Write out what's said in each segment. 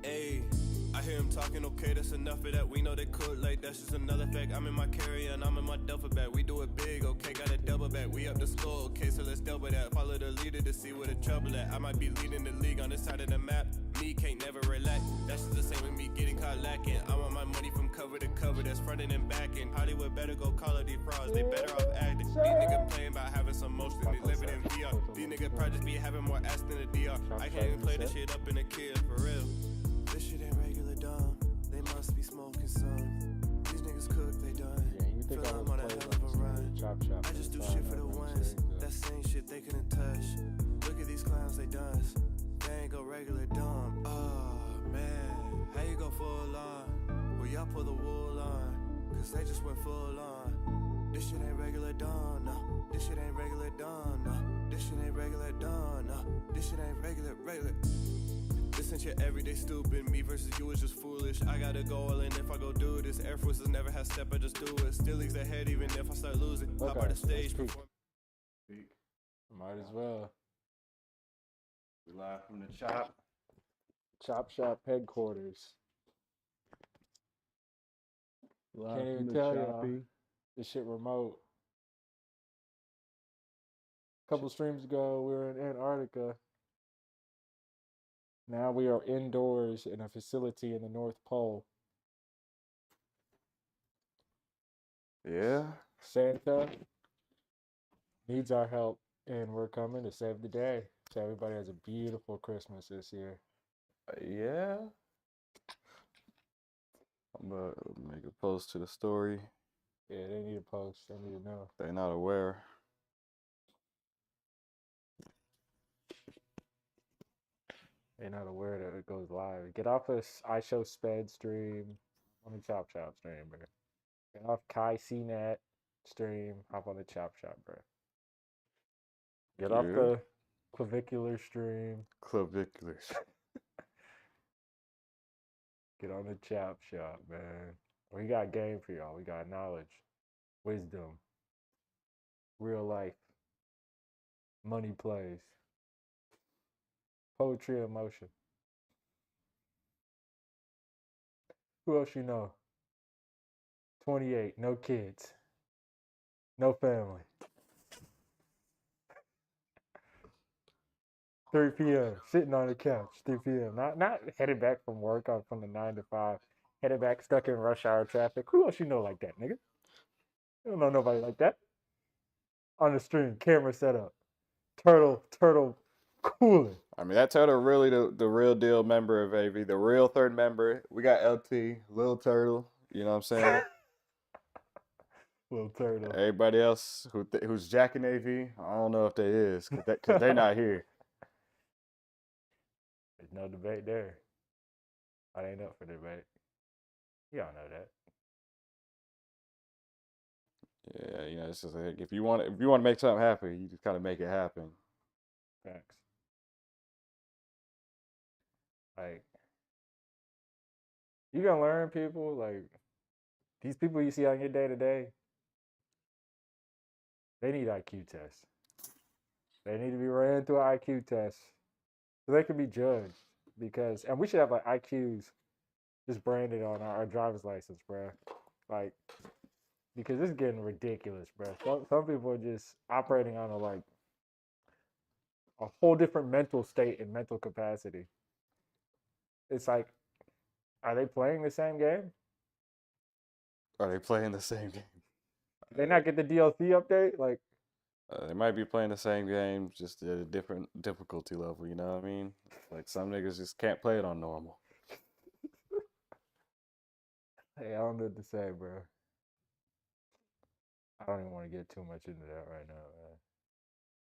Ayy, I hear him talking, okay, that's enough of that. We know they cook like that's just another fact. I'm in my carrier and I'm in my duffel bag. We do it big, okay, got a double back. We up the score, okay, so let's double that. Follow the leader to see where the trouble at. I might be leading the league on this side of the map. Me can't never relax. That's just the same with me getting caught lacking. I want my money from cover to cover, that's fronting and backing. Hollywood better go call it these frauds, they better off acting. These niggas playing about having some motion, they living in VR. These niggas probably just be having more ass than a DR. I can't even play this shit up in the kids, for real. This shit ain't regular dumb. They must be smoking some. These niggas cook, they done. Yeah, you think Feel I'm on a hell of a run. Chop Shop. I just do shit for the ones. That same shit they couldn't touch. Look at these clowns, they done. They ain't go regular dumb. Oh man, how you go full on? Well, y'all pull the wool on. Cause they just went full on. This shit ain't regular dumb, no. This shit ain't regular dumb, no. This shit ain't regular dumb, no. This shit ain't regular. This ain't your everyday stupid. Me versus you is just foolish. I gotta go all in if I go do this. Air Forces never had step, I just do it. Still leagues ahead even if I start losing. Hop on the stage. Might as well. We live from the chop. Chop Shop headquarters. Live Can't from even the tell choppy. y'all. This shit remote. A couple streams ago, we were in Antarctica. Now we are indoors in a facility in the North Pole. Yeah. Santa needs our help, and we're coming to save the day. So everybody has a beautiful Christmas this year. Yeah. I'm gonna make a post to the story. Yeah, they need a post. They need to know. They're not aware. They're not aware that it goes live. Get off this iShow Sped stream on the Chop Shop stream, bro. Get off Kai CNET stream. Hop on the Chop Shop, bro. Get off Yeah. the clavicular stream. Claviculars. Get on the Chop Shop, man. We got game for y'all. We got knowledge, wisdom, real life, money plays, poetry in motion. Who else you know? 28, no kids, no family. 3 p.m. sitting on the couch. 3 p.m. Not headed back from work from the 9 to 5. Headed back stuck in rush hour traffic. Who else you know like that, nigga? You don't know nobody like that. On the stream, camera set up. Turtle cooling. I mean, that turtle really the real deal member of AV, the real third member. We got LT, Little Turtle. You know what I'm saying? Little turtle. Everybody else who's jacking AV, I don't know if they is, because they're not here. There's no debate there. I ain't up for debate. Y'all know that. Yeah, you know, it's just like if you want to make something happen, you just gotta make it happen. Facts. Like, you gonna learn people, like, these people you see on your day to day, they need IQ tests. They need to be ran through an IQ test so they can be judged. And we should have like IQs just branded on our driver's license, bro. Like, because it's getting ridiculous, bro. Some people are just operating on a whole different mental state and mental capacity. It's like, are they playing the same game? Are they playing the same game? Did they not get the DLC update? Like, They might be playing the same game, just at a different difficulty level. You know what I mean? Like some niggas just can't play it on normal. hey, I don't know what to say, bro. I don't even want to get too much into that right now, man.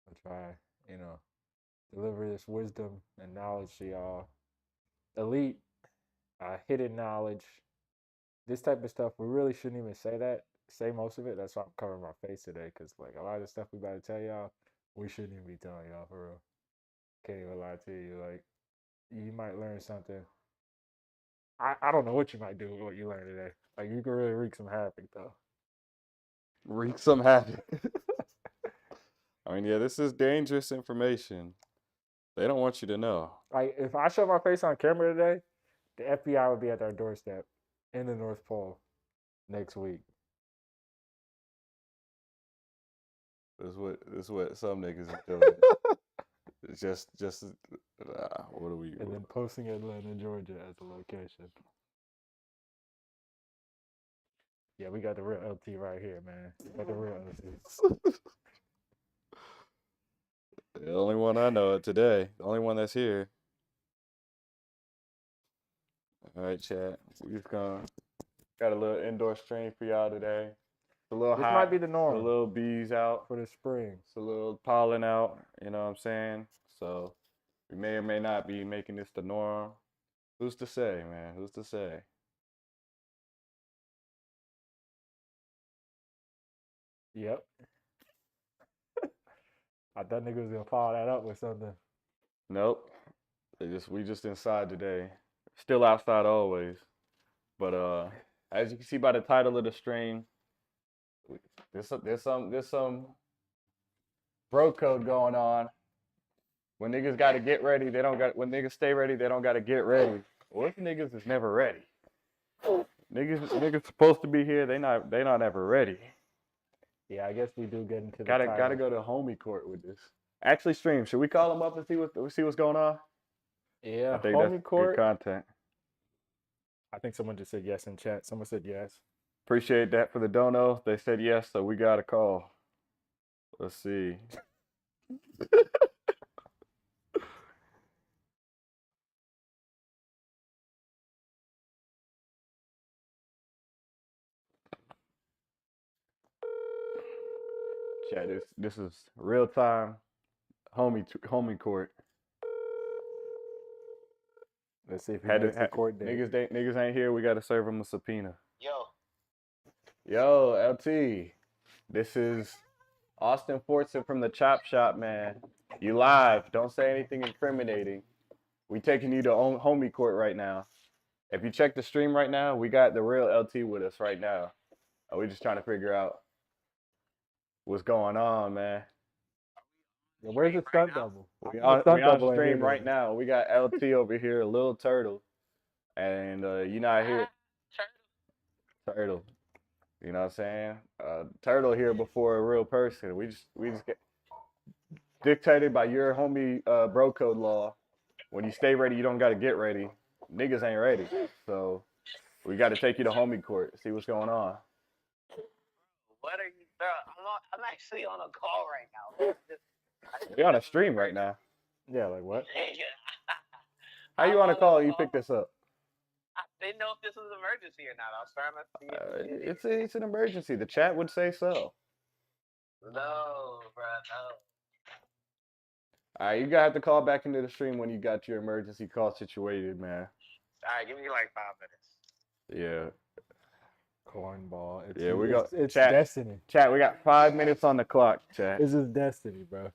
I'll try, deliver this wisdom and knowledge to y'all. Elite, hidden knowledge. This type of stuff, we really shouldn't even say most of it. That's why I'm covering my face today, because like a lot of the stuff we about to tell y'all, we shouldn't even be telling y'all for real. Can't even lie to you. Like, you might learn something. I don't know what you might do with what you learned today. Like, you can really wreak some havoc, though. Wreak some havoc. I mean, yeah, this is dangerous information. They don't want you to know. Like, if I show my face on camera today, The FBI would be at our doorstep in the North Pole next week. That's what some niggas is doing. It's just what are we? And then posting Atlanta, Georgia as a location. Yeah, we got the real LT right here, man. We got the real LT. The only one I know today. The only one that's here. All right, chat. We just got a little indoor stream for y'all today. It's a little This hot. might be the A norm little bees out. for the spring. It's a little pollen out. You know what I'm saying? So we may or may not be making this the norm. Who's to say, man? Who's to say? Yep. I thought niggas was gonna follow that up with something. Nope. We just inside today. Still outside always. But as you can see by the title of the stream, there's some bro code going on. When niggas gotta get ready, when niggas stay ready, they don't gotta get ready. What if niggas is never ready? Niggas supposed to be here, they not ever ready. Yeah, I guess we do get into the Gotta title. go to homie court with this. Actually, stream. Should we call him up and see what's going on? Yeah, I think homie that's court. good content. I think someone just said yes in chat. Someone said yes. Appreciate that for the dono. They said yes, so we got a call. Let's see. Chat, this is real time homie court. Let's see if he makes the court date. Niggas ain't here. We gotta serve them a subpoena. Yo, LT. This is Austin Fortson from the Chop Shop, man. You live. Don't say anything incriminating. We taking you to homie court right now. If you check the stream right now, we got the real LT with us right now. We just trying to figure out what's going on, man. Yeah, where's the stunt double? We The on stunt double ain't stream here right today. now. We got LT over here, a little turtle, and you not here. Turtle. You know what I'm saying? Turtle here before a real person. We just get dictated by your homie bro code law. When you stay ready, you don't gotta get ready. Niggas ain't ready. So we gotta take you to homie court, see what's going on. what are you, bro? I'm actually on a call right now. We on a stream right now. Yeah, like what? How you on a call and you pick this up? I didn't know if this was an emergency or not. I was trying to see. It's an emergency. The chat would say so. No, bro, no. All right, you gotta have to call back into the stream when you got your emergency call situated, man. All right, give me like 5 minutes. Yeah. Cornball. It's chat. destiny. Chat, we got 5 minutes on the clock, chat. This is destiny, bro.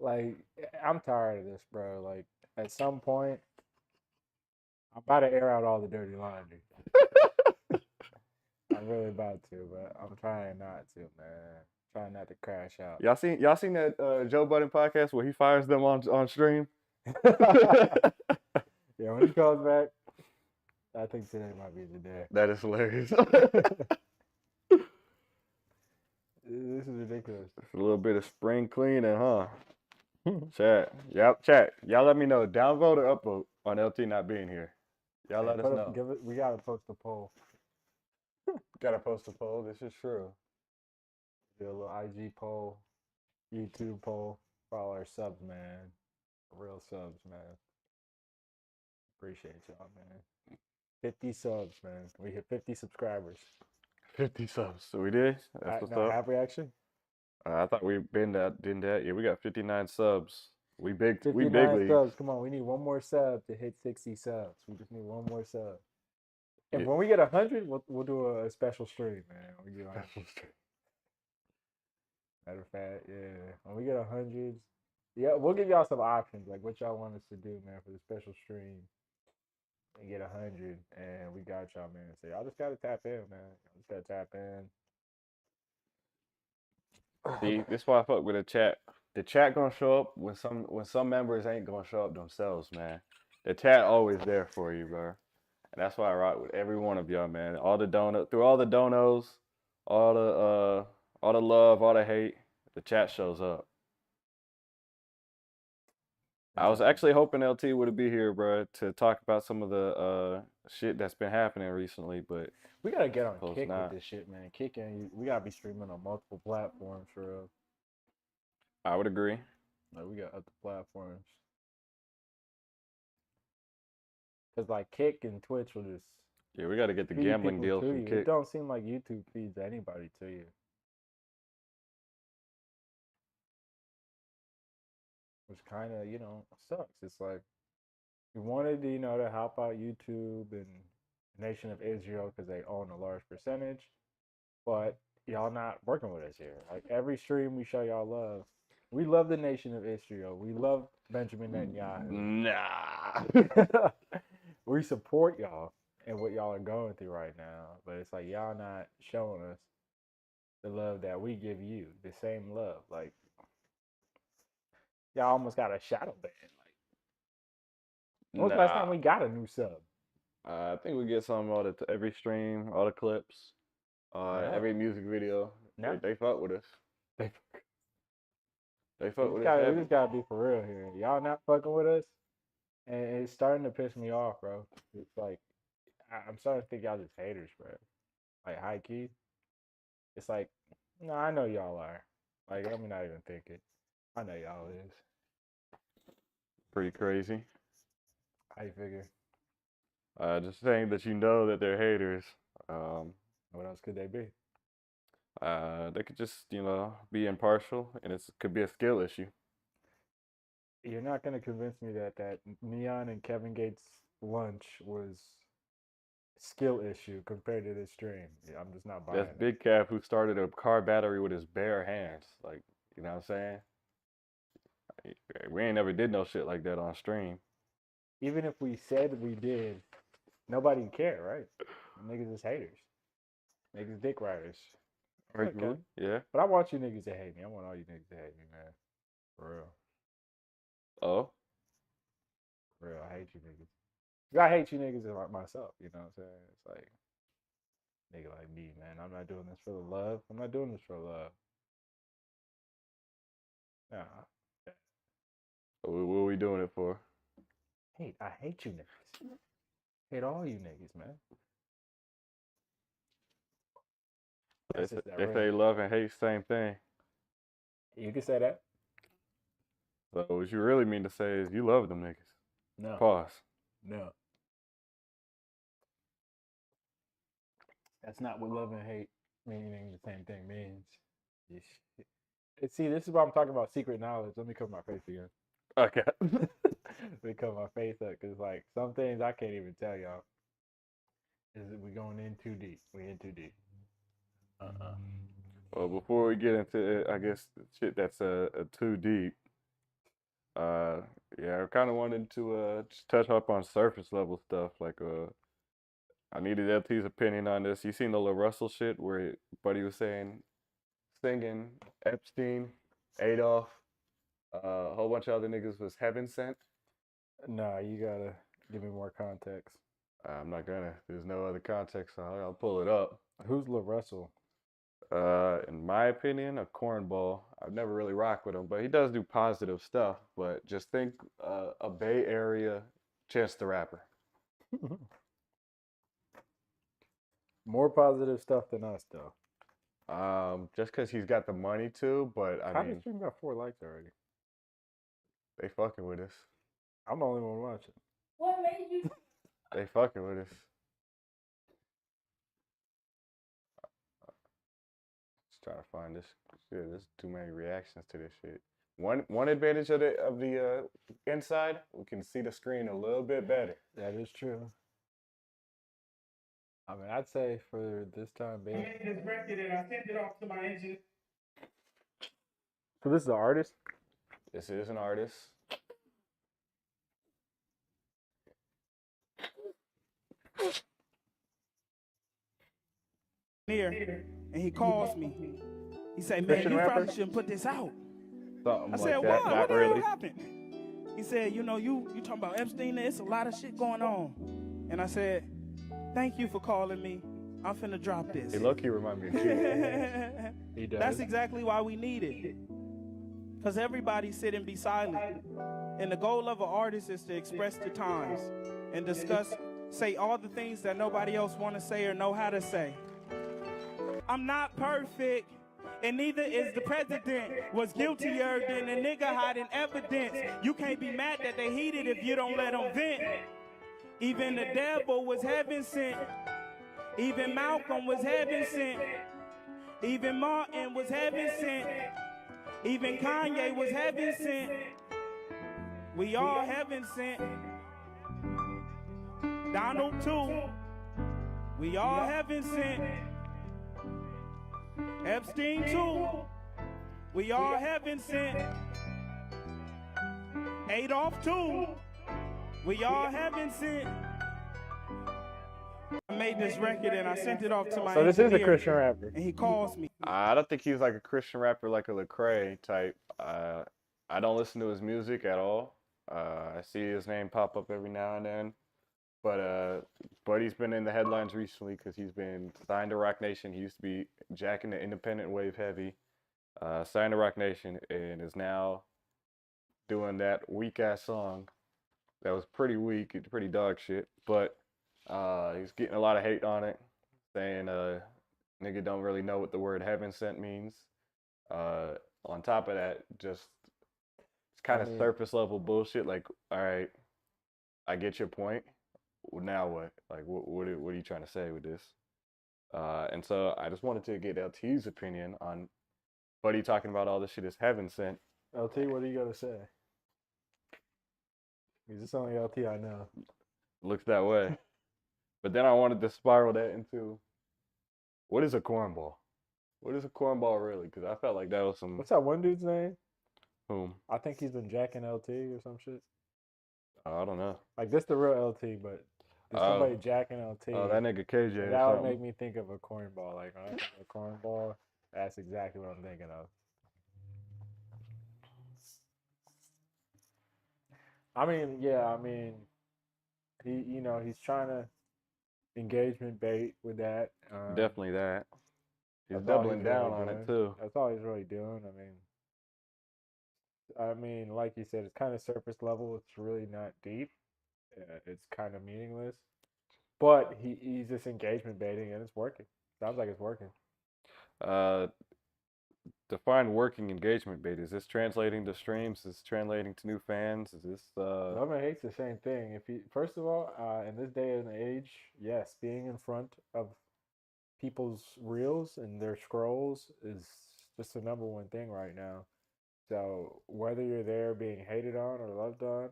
Like, I'm tired of this, bro. Like, at some point, I'm about to air out all the dirty laundry. I'm really about to, but I'm trying not to, man. Trying not to crash out. Y'all seen that Joe Budden podcast where he fires them on stream? Yeah, when he comes back, I think today might be the day. That is hilarious. This is ridiculous. A little bit of spring cleaning, huh? Chat. Yep, chat. Y'all let me know. Downvote or upvote on LT not being here. Y'all let us know. We gotta post a poll. Gotta post a poll. This is true. Do a little IG poll, YouTube poll for all our subs, man. Real subs, man. Appreciate y'all, man. 50 subs, man. We hit 50 subscribers. 50 subs. So we did? That's what's up. Have reaction? I thought we did that. Yeah, we got 59 subs. We big 59 league. subs. Come on, we need one more sub to hit 60 subs. We just need one more sub. And Yeah. when we get 100, we'll do a special stream, man. We get 100. Matter of fact, yeah. When we get 100, yeah, we'll give y'all some options, like what y'all want us to do, man, for the special stream. And get 100, and we got y'all, man. So y'all just gotta tap in, man. Y'all just gotta tap in. See, this is why I fuck with the chat. The chat gonna show up when some members ain't gonna show up themselves, man. The chat always there for you, bro. And that's why I rock with every one of y'all, man. All the donut through all the donos, all the love, all the hate, the chat shows up. I was actually hoping LT would be here, bro, to talk about some of the shit that's been happening recently, but We gotta get on Suppose Kick not. with this shit, man. Kicking, we gotta be streaming on multiple platforms for real. I would agree. Like we got other platforms. Cause like Kick and Twitch will just Yeah, we got to get the feed gambling people deal to from you. It Kick. don't seem like YouTube feeds anybody to you. Which kind of, sucks. It's like we wanted, to help out YouTube and Nation of Israel because they own a large percentage, but y'all not working with us here. Like every stream we show y'all love. We love the Nation of Israel. We love Benjamin Netanyahu. Nah. We support y'all and what y'all are going through right now, but it's like y'all not showing us the love that we give you, the same love. Like y'all almost got a shadow ban. Like when was the last time we got a new sub? I think we get some all every stream, all the clips, Yeah. every music video. Yeah. They fuck with us. They They fuck with we us. heavy. just gotta be for real here. Y'all not fucking with us, and it's starting to piss me off, bro. It's like I'm starting to think y'all just haters, bro. Like high key. It's like, no, I know y'all are. Like let me not even think it. I know y'all is. Pretty crazy. How you figure? Just saying that you know that they're haters. What else could they be? They could just, be impartial, and it could be a skill issue. You're not gonna convince me that Neon and Kevin Gates lunch was skill issue compared to this stream. Yeah, I'm just not buying That's it. Big Cap who started a car battery with his bare hands. Like, you know what I'm saying? We ain't never did no shit like that on stream. Even if we said we did, nobody would care, right? Niggas is haters. Niggas dick riders. Okay. Yeah. But I want you niggas to hate me. I want all you niggas to hate me, man. For real. Oh? For real. I hate you niggas. I hate you niggas like myself, you know what I'm saying? It's like, nigga like me, man. I'm not doing this for the love. I'm not doing this for love. Nah. What are we doing it for? I hate you niggas. Hate all you niggas, man. They say love and hate same thing. You can say that. So what you really mean to say is you love them niggas. No. Pause. No. That's not what love and hate meaning the same thing means. See, this is why I'm talking about secret knowledge. Let me cover my face again. Okay. Let me cover my face up because, like, some things I can't even tell y'all. Is that we going in too deep? We in too deep. Well, before we get into I guess shit that's too deep. Yeah, I kind of wanted to just touch up on surface level stuff. Like, I needed LT's opinion on this. You seen the La Russell shit where Buddy was saying, singing Epstein, Adolf, a whole bunch of other niggas was heaven sent? Nah, you gotta give me more context. I'm not gonna. There's no other context, so I'll pull it up. Who's La Russell? In my opinion, a cornball. I've never really rocked with him, but he does do positive stuff. But just think a Bay Area Chance the Rapper. More positive stuff than us, though. Just because he's got the money to, but I mean, this stream got 4 likes already. they fucking with us. I'm the only one watching. What made you? They fucking with us. Just trying to find this. Shit, there's too many reactions to this shit. One advantage of the inside, we can see the screen a little bit better. That is true. I mean, I'd say for this time being. I made this record and I sent it off to my engineer. So this is an artist? This is an artist. Here, and he calls me. He say, "Man, Christian you rapper? probably shouldn't put this out." Something I like said, that. "What? Not What the hell really. happened?" He said, you talking about Epstein, it's a lot of shit going on. And I said, thank you for calling me. I'm finna drop this. He low-key remind me of Q. He does. That's exactly why we need it. Because everybody sit and be silent. And the goal of an artist is to express the times and say all the things that nobody else want to say or know how to say. I'm not perfect, and neither is the president. Was guiltier than a nigga hiding evidence. You can't be mad that they heated if you don't let them vent. Even the devil was heaven sent. Even Malcolm was heaven sent. Even Martin was heaven sent. Even Kanye was heaven sent. We all heaven sent. Donald too. We all heaven sent. Epstein too. We all heaven sent. Adolf too. We all heaven sent. I made this record and I sent it off to my So this is a engineer, Christian rapper. and he calls me. I don't think he's like a Christian rapper like a Lecrae type. I don't listen to his music at all. I see his name pop up every now and then. But Buddy's been in the headlines recently because he's been signed to Roc Nation. He used to be jacking the independent wave heavy. Signed to Roc Nation and is now doing that weak-ass song that was pretty weak, pretty dog shit. But he's getting a lot of hate on it, saying nigga don't really know what the word heaven sent means. On top of that, just it's kind of surface level bullshit. Like, all right, I get your point. Well, now what? Like, what are you trying to say with this? And so I just wanted to get LT's opinion on Buddy talking about all this shit is heaven sent. LT, what are you gonna say? Is this only LT I know? Looks that way. But then I wanted to spiral that into what is a cornball? What is a cornball really? Because I felt like that was some. What's that one dude's name? Whom? I think he's been jacking LT or some shit. I don't know. Like this the real LT, but there's somebody jacking LT. Oh, that nigga KJ. And Or that would something. make me think of a cornball. Like when I think of a cornball, that's exactly what I'm thinking of. I mean, yeah, I mean, he's trying to engagement bait with that. Definitely that. He's That's all doubling he's really down on doing. it too. That's all he's really doing. I mean, like you said, it's kind of surface level. It's really not deep. It's kind of meaningless. But he's just engagement baiting, and it's working. Sounds like it's working. Define working engagement bait. Is this translating to streams? Is this translating to new fans? Is this Love and hate's the same thing. First of all, in this day and age, yes, being in front of people's reels and their scrolls is just the number one thing right now. So whether you're there being hated on or loved on,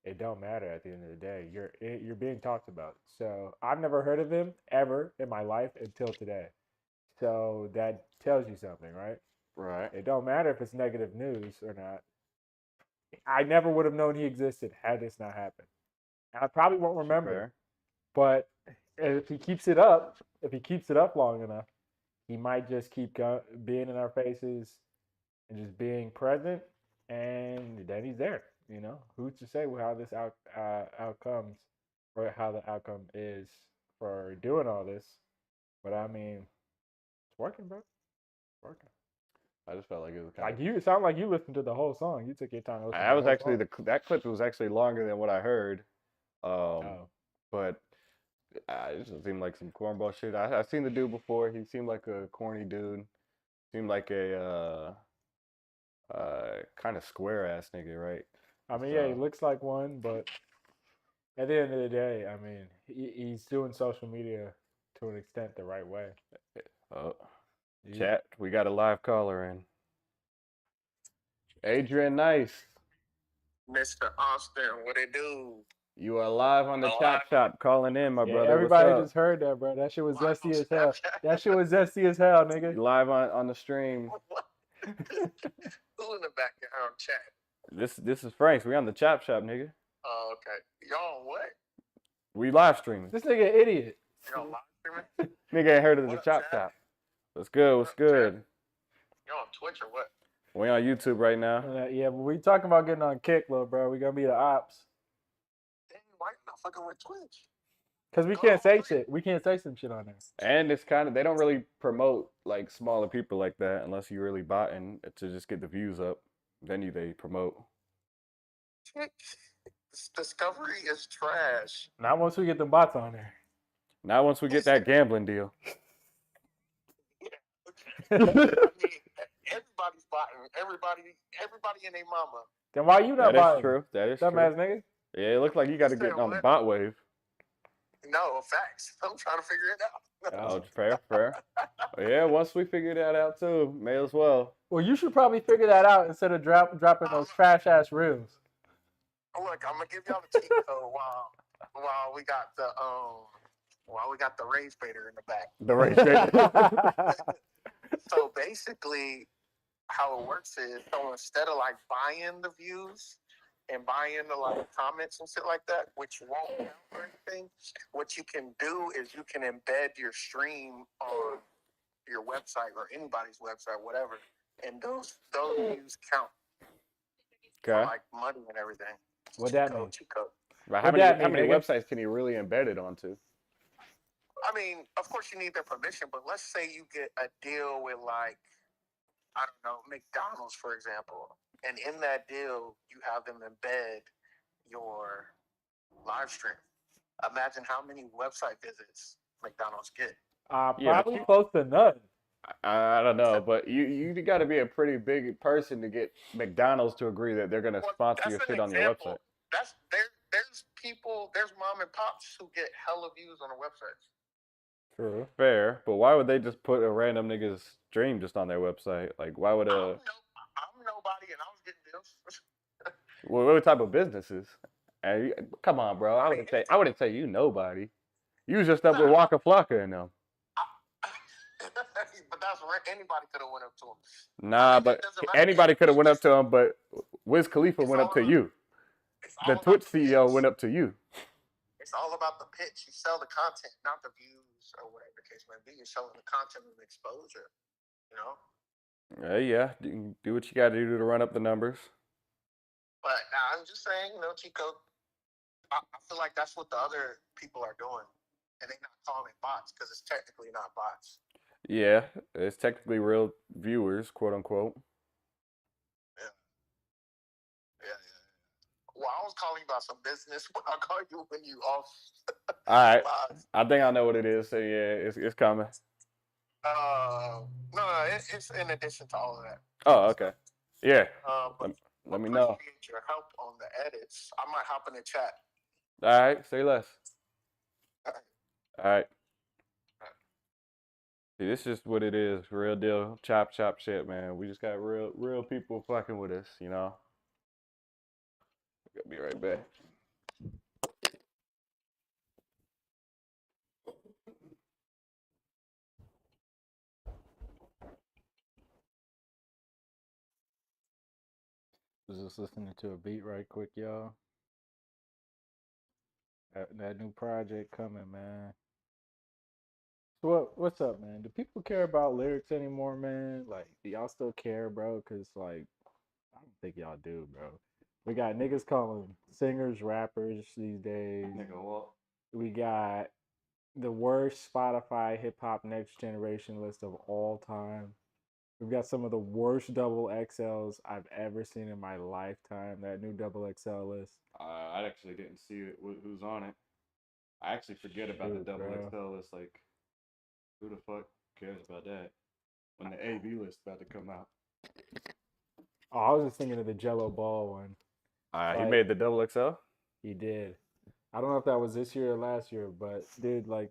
it don't matter at the end of the day. You're being talked about. So I've never heard of him ever in my life until today. So that tells you something, right? right? It don't matter if it's negative news or not. I never would have known he existed had this not happened. And I probably won't remember. Fair. But if he keeps it up long enough, he might just keep being in our faces and just being present, and then he's there. You know, who's to say how this outcomes or how the outcome is for doing all this? But I mean, it's working, bro. It's working. I just felt like it was kind Like you, it sounded like you listened to the whole song. You took your time to listen. That to was the whole actually song. that clip was actually longer than what I heard. Oh. But it just seemed like some cornball shit. I've seen the dude before. He seemed like a corny dude. Seemed like a kind of square ass nigga, right? I mean, yeah, he So- looks like one, but at the end of the day, I mean, he's doing social media to an extent the right way. Oh, chat, we got a live caller in. Adrian Nice, Mr. Austin, what it do? you are live on the Oh, Chop Shop calling in, my Yeah, brother. everybody What's up? just heard that, bro. That shit was Live zesty on as hell. Snapchat. That shit was zesty as hell, You nigga. live on the stream. What? Who in the background chat? This is Frank's. We on the Chop Shop, nigga. Oh, okay. Y'all on what? We live streaming. This nigga an idiot. Y'all live streaming? Nigga ain't heard of the What up, Chop chat? Shop. What's good? What's What up, chat? good? Y'all on Twitch or what? We on YouTube right now. Yeah, but we talking about getting on Kick, little bro. We gonna be the ops. Dang, why you not fucking with Twitch? Cause we can't say shit. We can't say some shit on there. And it's kind of, they don't really promote like smaller people like that unless you really botting to just get the views up. Then they promote. This Discovery is trash. Not once we get the bots on there. Now once we get that gambling deal. I mean, everybody's botting. Everybody and their mama. Then why you not That botting? is true. That is true. Dumbass nigga. Yeah, it looks like you got to Say get on the what? bot wave. No, facts. I'm trying to figure it out. Oh, fair. Yeah, once we figure that out too, may as well. Well, you should probably figure that out instead of dropping those trash ass reels. Look, I'm gonna give y'all the cheat code while we got the rage baiter in the back. The race. So basically, how it works is, so instead of like buying the views and buying the like comments and shit like that, which won't count or anything, what you can do is you can embed your stream on your website or anybody's website, whatever, and those views count for Okay. like money and everything. What that mean? Cheat code. But What that how mean, many nigga? websites can you really embed it onto? I mean, of course you need their permission, but let's say you get a deal with like, I don't know, McDonald's, for example. And in that deal, you have them embed your live stream. Imagine how many website visits McDonald's get. Yeah, Probably close to none. I don't know, but you got to be a pretty big person to get McDonald's to agree that they're gonna Well, sponsor that's your an shit on your example. website. There's mom and pops who get hella views on their websites. True. Fair, but why would they just put a random nigga's stream just on their website? Like, why would I'm nobody, and I was getting deals. what type of businesses? And come on, bro. I wouldn't say you nobody. You was just up with Waka Flocka and them. But that's anybody could have went up to him. Nah, It but doesn't matter. anybody could have went up to him, but Wiz Khalifa It's went all up to about- you. It's all The about Twitch the CEO pitch. went up to you. It's all about the pitch. You sell the content, not the views or whatever the case may be. You're selling the content and exposure. You know. Yeah, you can do what you got to do to run up the numbers. But I'm just saying, Chico. I feel like that's what the other people are doing, and they're not calling it bots because it's technically not bots. Yeah, it's technically real viewers, quote unquote. Yeah. Well, I was calling you about some business. I'll call you when you off. All right, live. I think I know what it is. So yeah, it's coming. No, it's in addition to all of that. Oh, okay. Yeah, But let me know. appreciate your help on the edits. I might hop in the chat. All right, say less. All right. All right. See, this is what it is, real deal, chop shit, man. We just got real people fucking with us, you know. I'll be right back. Was just listening to a beat right quick, y'all. That new project coming, man. So what's up, man? Do people care about lyrics anymore, man? Like, do y'all still care, bro? Cause like, I don't think y'all do, bro. We got niggas calling singers rappers these days. Nigga, what? We got the worst Spotify hip hop next generation list of all time. We've got some of the worst double XLs I've ever seen in my lifetime. That new double XL list. I actually didn't see it. Who's on it? I actually forget about Shoot, the double bro. XL. It's like, who the fuck cares about that? When the AV list about to come out. Oh, I was just thinking of the Jello Ball one. He Like- made the double XL. He did. I don't know if that was this year or last year, but dude, like,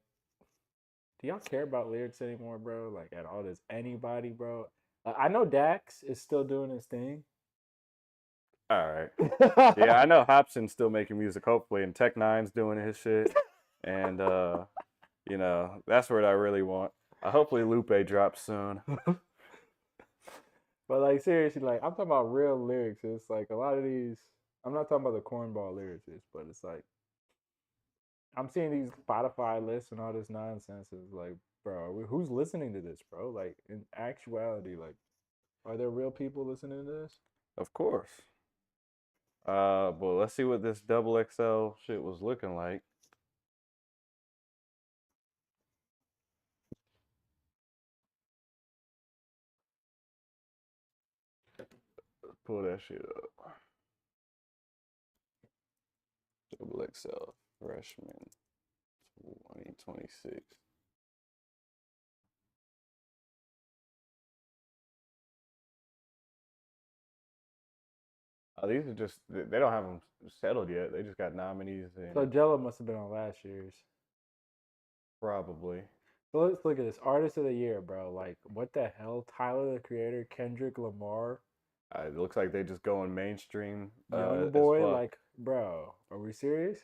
do y'all care about lyrics anymore, bro? Like, at all? Does anybody, bro? I know Dax is still doing his thing. All right. Yeah, I know Hobson's still making music, hopefully, and Tech Nine's doing his shit. And, you know, that's what I really want. Hopefully Lupe drops soon. But like, seriously, like, I'm talking about real lyrics. It's like a lot of these. I'm not talking about the cornball lyricists, but it's like I'm seeing these Spotify lists and all this nonsense. It's like, bro, who's listening to this, bro? Like, in actuality, like, Are there real people listening to this? Of course. But let's see what this double XL shit was looking like. Let's pull that shit up. Double XL freshman 2026. Oh, these are just, they don't have them settled yet. They just got nominees. So Jello must have been on last year's. Probably. So let's look at this. Artist of the Year, bro. Like, what the hell? Tyler, the Creator, Kendrick Lamar, It looks like they just going mainstream. Young as Boy. fuck. Like, bro, are we serious?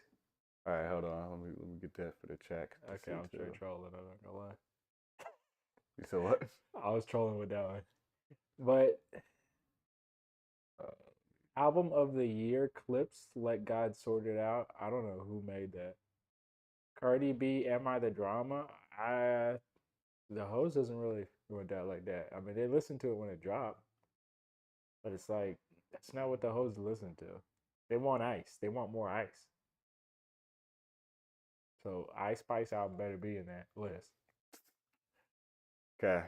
All right, hold on. Let me get that for the chat. to Okay, see I'm straight too. trolling. I'm not gonna lie. You said what? I was trolling with that one. But album of the year, Clips, Let God Sort It Out. I don't know who made that. Cardi B, Am I the Drama? The host doesn't really go down like that. I mean, they listen to it when it dropped, but it's like that's not what the hosts listen to. They want ice. They want more ice. So Ice Spice album better be in that list. Okay.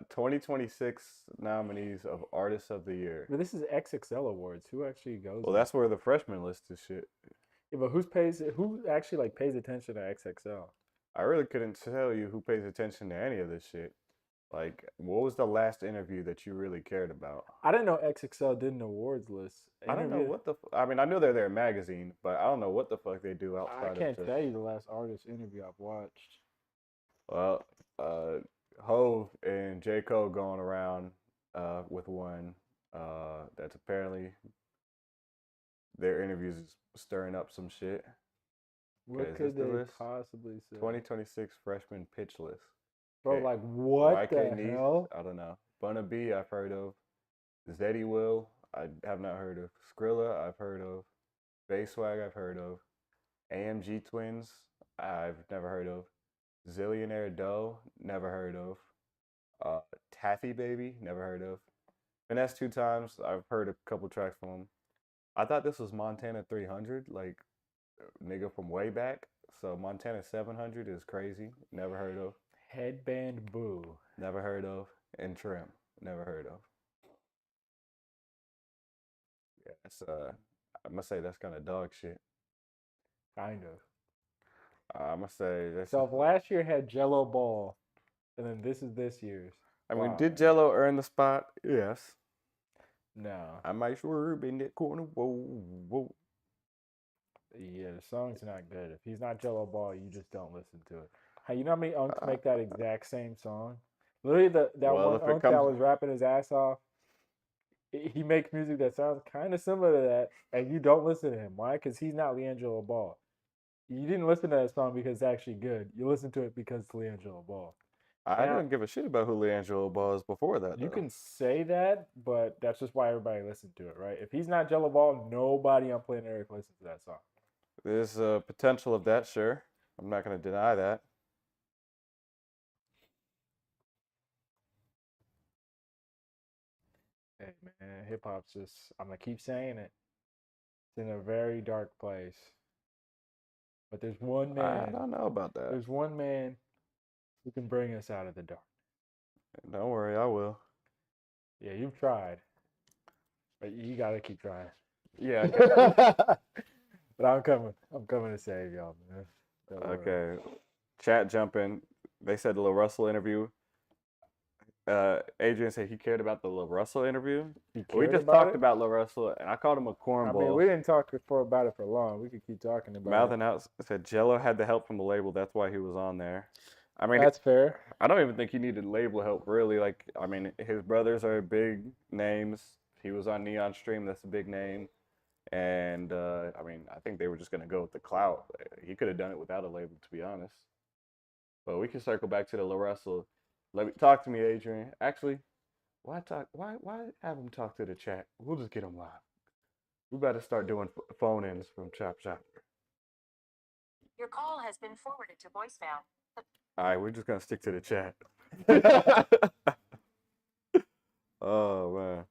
2026 nominees of Artists of the Year. But this is XXL Awards. Who actually goes? Well, there? that's where the freshman list is shit. Yeah, but who actually like pays attention to XXL? I really couldn't tell you who pays attention to any of this shit. Like, what was the last interview that you really cared about? I didn't know XXL did an awards list. I don't know what the. I mean, I know they're their magazine, but I don't know what the fuck they do outside I can't of tell you the last artist interview I've watched. Well, Hove and J. Cole going around with one that's apparently their interviews is stirring up some shit. What Okay, is could this the they list? possibly say? 2026 freshman pitch list. Bro, okay. like what YK the Neef, hell? I don't know. Bunna B, I've heard of. Zeddy Will, I have not heard of. Skrilla, I've heard of. Bayswag, I've heard of. AMG Twins, I've never heard of. Zillionaire Doe, never heard of. Taffy Baby, never heard of. Finesse 2 Times, I've heard a couple tracks from him. I thought this was Montana 300, like nigga from way back. So Montana 700 is crazy, never heard of. Headband Boo. Never heard of. And Trim, never heard of. Yeah, that's I must say that's kind of dog shit. Kind of. I must say that's. So if last year had Jello Ball, and then this is this year's. I mean, wow. did Jello earn the spot? Yes. No. I might swerve in that corner. Whoa, whoa. Yeah, the song's not good. If he's not Jello Ball, you just don't listen to it. Hey, you know how many unks make that exact same song? Literally, that Well, one if it unk that comes- was rapping his ass off, he makes music that sounds kind of similar to that, and you don't listen to him. Why? Because he's not LiAngelo Ball. You didn't listen to that song because it's actually good. You listened to it because it's LiAngelo Ball. I Now- didn't give a shit about who LiAngelo Ball is before that. You though. can say that, but that's just why everybody listened to it, right? If he's not Jello Ball, nobody on Planet Earth listens to that song. There's a potential of that, sure. I'm not going to deny that. Hey man, hip hop's just, I'm gonna keep saying it. It's in a very dark place. But there's one I man, don't know about that. there's one man who can bring us out of the dark. Don't worry, I will. Yeah, you've tried. But you gotta keep trying. Yeah. But I'm coming to save y'all, man. Don't worry. Okay. Chat jumping. They said the Lil Russell interview. Adrian said he cared about the Lil Russell interview. He We cared just about talked it? about Lil Russell, and I called him a I cornball. mean, we didn't talk about it for long. We could keep talking about Mouthing out said Jello had the help from the label. That's why he was on there. I it. mean, That's fair. I don't even think he needed label help, really. Like, I mean, his brothers are big names. He was on Neon Stream. That's a big name. And, I mean, I think they were just going to go with the clout. He could have done it without a label, to be honest. But we can circle back to the Lil Russell. Let me talk to me, Adrian. Actually, why have him talk to the chat? We'll just get him live. We better start doing phone-ins from Chop Chop. Your call has been forwarded to voicemail. All right, we're just going to stick to the chat. Oh man.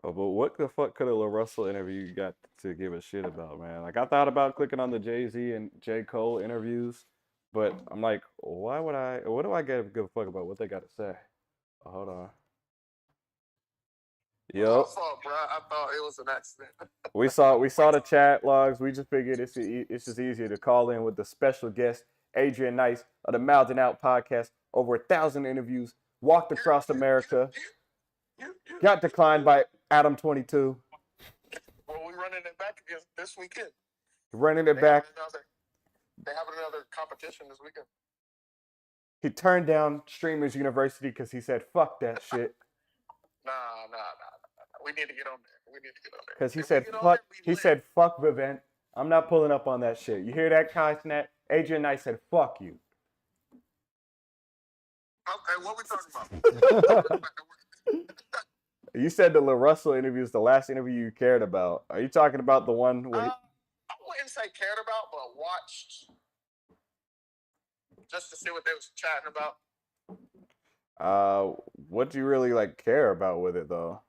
Oh, but what the fuck could a Lil Russell interview you got to give a shit about, man? Like I thought about clicking on the Jay-Z and J. Cole interviews, but I'm like, why would I? What do I give a fuck about what they got to say? Oh, hold on. My Yup. fault, bro. I thought it was an accident. We saw the chat logs. We just figured it's just easier to call in with the special guest Adrian Nice of the Mild and Out podcast. Over 1,000 interviews, walked across America, got declined by Adam 22, Well, we running it back again this weekend. running it They back. have another competition this weekend. He turned down Streamers University because he said fuck that shit. Nah. We need to get on there. We need to get on there. Because he If we said get on fuck. there, we He lit. said fuck Vivint. I'm not pulling up on that shit. You hear that, Kai Snap? Adrian Nice said fuck you. Okay, what we talking about? You said the Lil Russell interview is the last interview you cared about. Are you talking about the one where? I wouldn't say cared about, but watched just to see what they was chatting about. What do you really like care about with it though?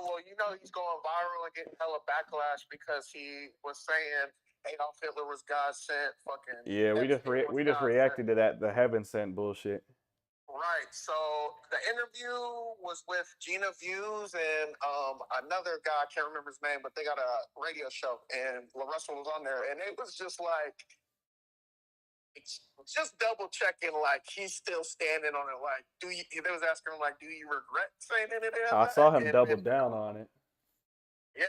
Well, you know he's going viral and getting hella backlash because he was saying Adolf Hitler was God sent. Fucking Yeah, we just Epstein was we just God reacted sent. to that the heaven sent bullshit. Right. So the interview was with Gina Views and another guy, I can't remember his name, but they got a radio show and Lil Russell was on there, and it was just like just double checking, like he's still standing on it. Like, they was asking him, like, do you regret saying anything? I about saw that? him And- double and- down on it. Yeah,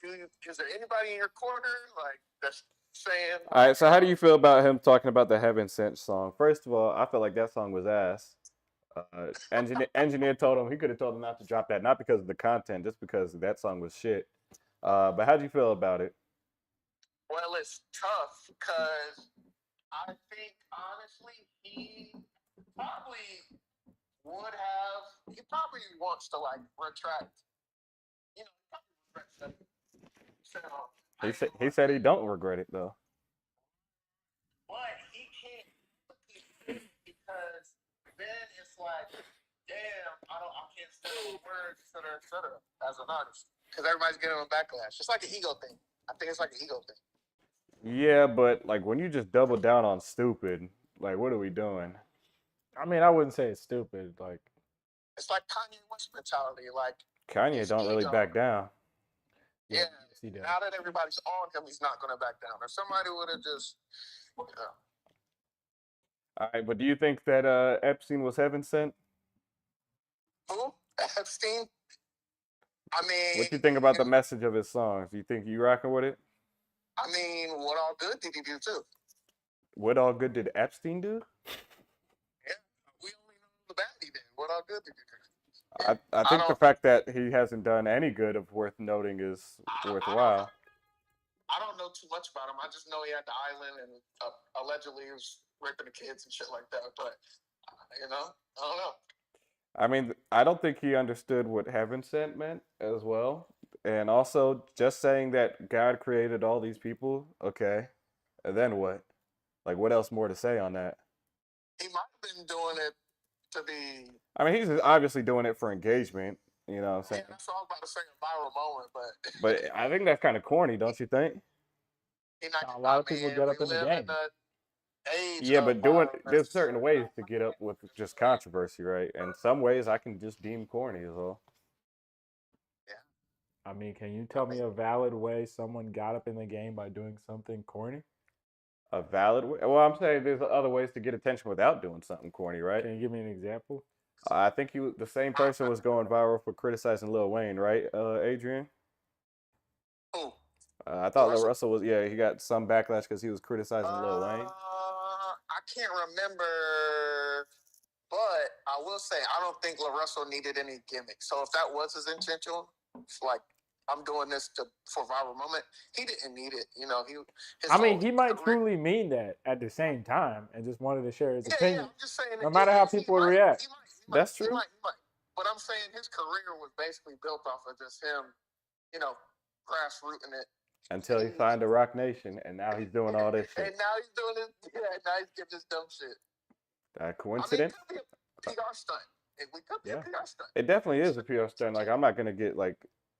like, is there anybody in your corner like that's saying? All right, so how do you feel about him talking about the Heaven Sent song? First of all, I feel like that song was ass. Engineer told him he could have told him not to drop that, not because of the content, just because that song was shit. But how do you feel about it? Well, it's tough because I think honestly he probably would have. He probably wants to like retract. You know, he probably regrets that. So He said he don't regret it though. but he can't because then it's like, damn, I can't say the words, et cetera, as an artist. Because everybody's getting a backlash. It's like an ego thing. I think it's like an ego thing. Yeah, but like when you just double down on stupid, like what are we doing? I mean, I wouldn't say it's stupid. Like, It's like Kanye West mentality. Like, Kanye his don't really ego. back down. Yeah, yes, he does. now that everybody's on him, he's not going to back down. If somebody would have just, you know, All right, but do you think that Epstein was heaven sent? who? Epstein? I mean, What do you think about the message of his songs? Do you think you rocking with it? I mean, what all good did he do too? What all good did Epstein do? We only know the bad he did. What all good did he do? I think the fact that he hasn't done any good of worth noting is worthwhile. I don't know too much about him. I just know he had the island and allegedly he was raping the kids and shit like that. But, you know, I don't know. I mean, I don't think he understood what heaven sent meant as well. And also, just saying that God created all these people, okay, and then what? Like, what else more to say on that? He might have been doing it to be. I mean, he's obviously doing it for engagement, you know what I'm saying? Yeah, that's what I was about to say, a viral moment, but. But I think that's kind of corny, don't you think? A lot of people get up in the game. Yeah, but there's certain ways to get up with just controversy, right? And some ways I can just deem corny as well. I mean, can you tell me a valid way someone got up in the game by doing something corny? A valid way? Well, I'm saying there's other ways to get attention without doing something corny, right? Can you give me an example? I think the same person was going viral for criticizing Lil Wayne, right, Adrian? Who? I thought Lil Russell was, he got some backlash because he was criticizing Lil Wayne. I can't remember, but I will say I don't think Lil Russell needed any gimmick. So if that was his intention, it's like I'm doing this for viral moment, he didn't need it. You know, he might truly mean that at the same time and just wanted to share his opinion. I'm just saying, no matter how people react. That's true. He might. But I'm saying his career was basically built off of just him, you know, grassrooting it. Until he signed to Rock Nation, and now he's doing all this shit. And now he's doing this. Yeah, now he's getting this dumb shit. Coincidence? PR stunt. It could be a Yeah. PR stunt. It definitely is a PR stunt. Like I'm not gonna get like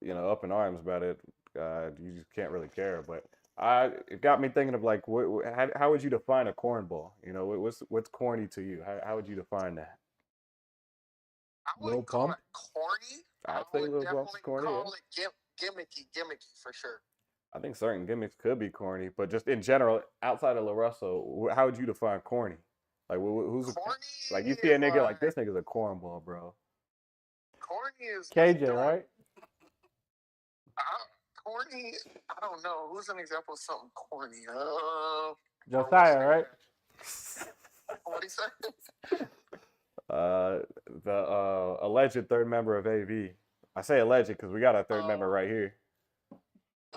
up in arms about it. You just can't really care. But it got me thinking of like how would you define a cornball? What's corny to you? How would you define that? I Lil wouldn't call Pump? it corny. I'd I say would Lil Pump's definitely corny. Yeah. call it gimmicky for sure. I think certain gimmicks could be corny, but just in general, outside of LaRusso, how would you define corny? Like who's Corny like you see a is nigga like this nigga's a cornball, bro. Corny is KJ, doing- right? Corny. I don't know. Who's an example of something corny? Josiah, right? What do you say? The alleged third member of AV. I say alleged because we got our third member right here.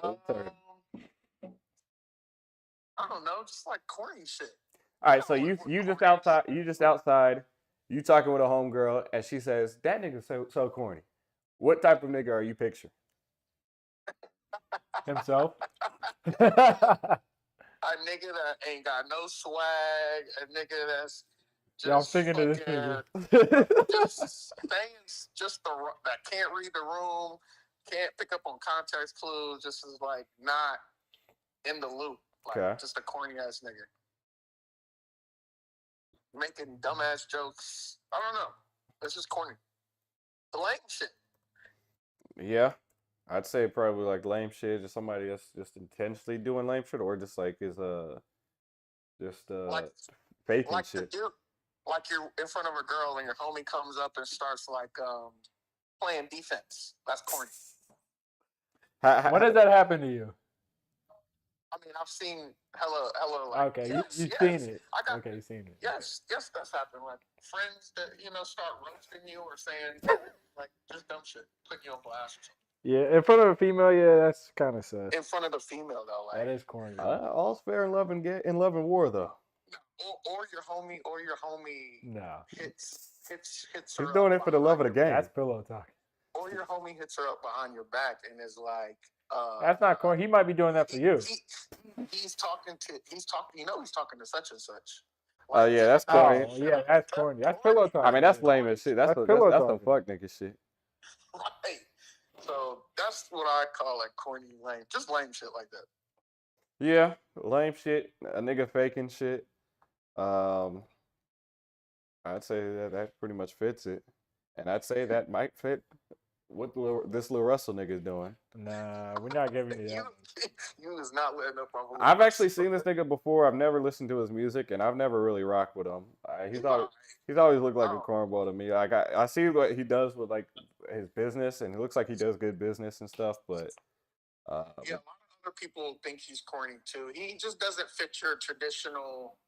Third. I don't know. Just like corny shit. All right, so you just outside, you talking with a homegirl, and she says that nigga so corny. What type of nigga are you picturing? Himself. A nigga that ain't got no swag. A nigga that's just Yeah, I'm thinking of this fucking- that can't read the room, can't pick up on context clues, just is like not in the loop. Like Okay. just a corny ass nigga. Making dumbass jokes. I don't know. It's just corny. The lame shit. Yeah, I'd say probably like lame shit, just somebody that's just intentionally doing lame shit, or just like is just Like faking like shit. like you're in front of a girl and your homie comes up and starts like playing defense. That's corny. When does that happen to you? I mean, I've seen hella like Okay, yes, you've yes. seen it. I got Okay, you've seen it. yes, that's happened. Like friends that start roasting you or saying like just dumb shit, putting you on blast or something. Yeah, in front of a female, yeah, that's kind of sus. In front of the female though, like That is corny. All's fair in love and war though. or your homie No, hits He's her doing up it for the love of the behind game. that's pillow talk. your- or your homie hits her up behind your back and is like That's not corny. He might be doing that for you. He's talking to such and such. Oh yeah, that's Oh, corny. yeah, that's corny. That's pillow talk. I mean, that's lame as shit. That's That's pillow some talking. fuck nigga shit. Right. So that's what I call like corny lame. Just lame shit like that. Yeah, lame shit. A nigga faking shit. I'd say that pretty much fits it, and I'd say that might fit what this Lil Russell nigga's doing. Nah, we're not giving you that. You is not letting up on. I've actually seen this nigga before. I've never listened to his music, and I've never really rocked with him. He's always looked like a cornball to me. Like I see what he does with like his business, and it looks like he does good business and stuff. But Yeah, a lot of other people think he's corny too. He just doesn't fit your traditional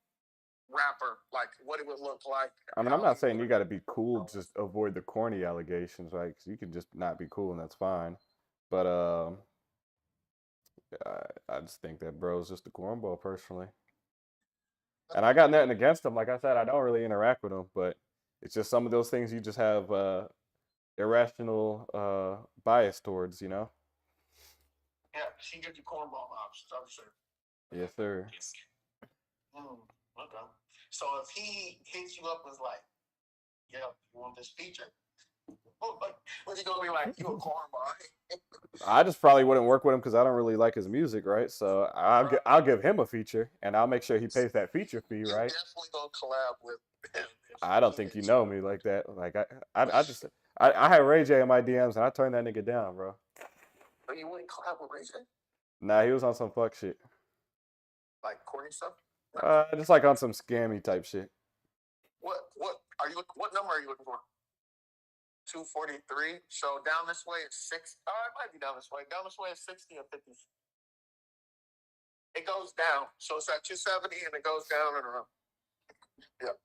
rapper, like what it would look like. I mean, I'm not saying you got to be cool. Just avoid the corny allegations, right? 'Cause you can just not be cool, and that's fine. But I just think that bro's just a cornball personally. And I got nothing against him. Like I said, I don't really interact with him, but it's just some of those things you just have irrational bias towards, you know? Yeah, she gives you cornball vibes, I'm sure. Yes, sir. Okay. So if he hits you up with like, yeah, you want this feature? What's he gonna be like? You a cornball? I just probably wouldn't work with him because I don't really like his music, right? So I'll give him a feature, and I'll make sure he pays that feature fee, You're right? definitely gonna collab with him. I don't think you know me like that. Like I had Ray J in my DMs, and I turned that nigga down, bro. But you wouldn't collab with Ray J? Nah, he was on some fuck shit. Like corny stuff? Just like on some scammy type shit. What are you what number are you looking for? 243. So down this way is 6. Oh, it might be down this way. Down this way is 60 or 50. It goes down. So it's at 270 and it goes down and around. Yeah.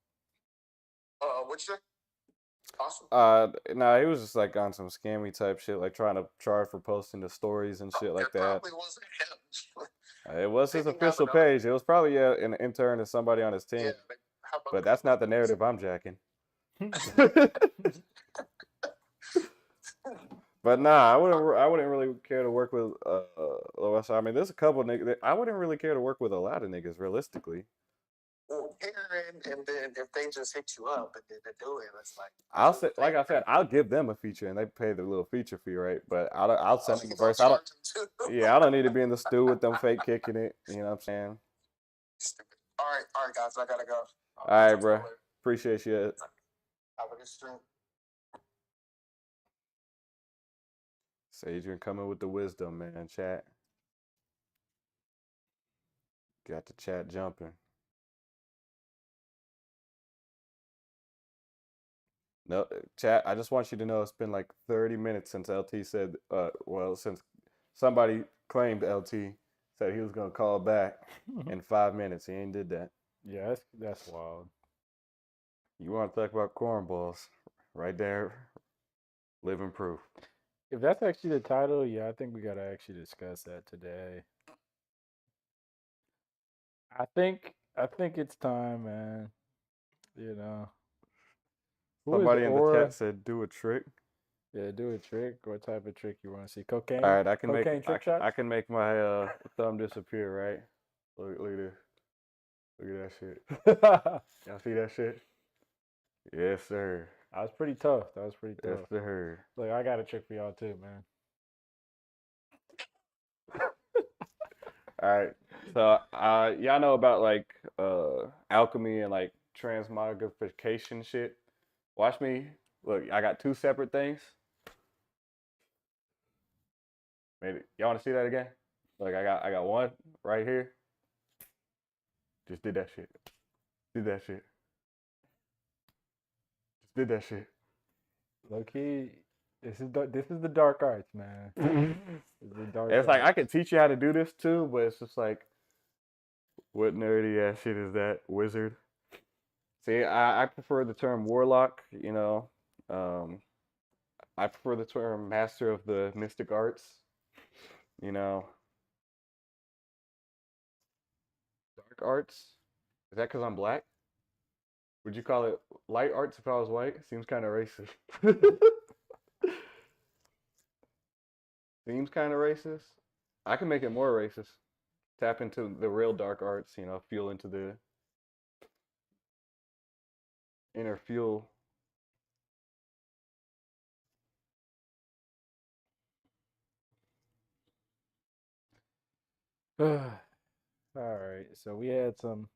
What'd you say? Awesome. Nah, he was just like on some scammy type shit, like trying to charge for posting the stories and shit like it that. probably wasn't him. It was his They can have official another- page. It was probably an intern or somebody on his team. Yeah, how about But that's not the narrative I'm jacking. But nah, I wouldn't really care to work with Lil Russell. I mean, there's a couple niggas. I wouldn't really care to work with a lot of niggas, realistically. or Karen, and then if they just hit you up and then they do it, it's like I'll say, like I said, I'll give them a feature and they pay the little feature fee, right? But I'll send them a verse. I don't. charge them too. Yeah, I don't need to be in the stew with them fake kicking it. You know what I'm saying? Stupid. All right, guys, I gotta go. All right, bro. Appreciate you. Have a good stream. Adrian coming with the wisdom, man. Chat. Got the chat jumping. No, chat, I just want you to know it's been like 30 minutes since LT said, since somebody claimed LT said he was going to call back in 5 minutes. He ain't did that. Yeah, that's wild. You want to talk about cornballs? Right there, living proof. If that's actually the title, yeah, I think we got to actually discuss that today. I think it's time, man. You know. Somebody in the chat said, "Do a trick." Yeah, do a trick. What type of trick you want to see? Cocaine. All right, I can cocaine make trick shots? I can make my thumb disappear. Right? Look at this. Look at that shit. Y'all see that shit? Yes, sir. That was pretty tough. Yes, sir. Look, I got a trick for y'all too, man. All right. So y'all know about like alchemy and like transmogrification shit. Watch me. Look, I got two separate things. Maybe y'all want to see that again? Look, I got one right here. Just did that shit. Did that shit. Just did that shit. Low key, this is the dark arts, man. This is the dark It's like arts. I could teach you how to do this too, but it's just like, what nerdy ass shit is that, wizard? See, I prefer the term warlock. You know, I prefer the term master of the mystic arts. You know, dark arts. Is that because I'm black? Would you call it light arts if I was white? Seems kind of racist. Seems kind of racist. I can make it more racist. Tap into the real dark arts, you know, feel into the inner fuel. All right, so we had some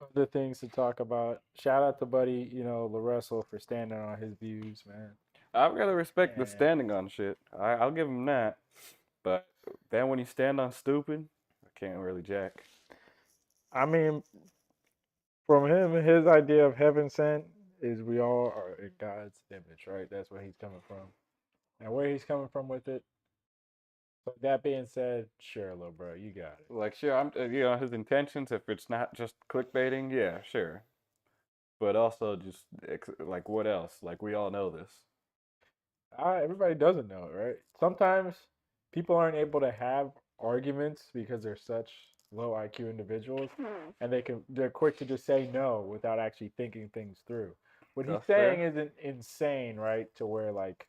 other things to talk about. Shout out to Buddy, LaRussell for standing on his views, man. I've got to respect the Yeah. standing on shit. I'll give him that. But then when you stand on stupid, I can't really jack. I mean, from him, his idea of heaven sent is we all are in God's image, right? That's where he's coming from. And where he's coming from with it. So that being said, sure, little bro, you got it. Like, sure, I'm, his intentions, if it's not just clickbaiting, yeah, sure. But also just, like, what else? Like, we all know this. Everybody doesn't know it, right? Sometimes people aren't able to have arguments because they're such low IQ individuals, and they're quick to just say no without actually thinking things through. What he's That's saying fair. isn't insane, right? To where like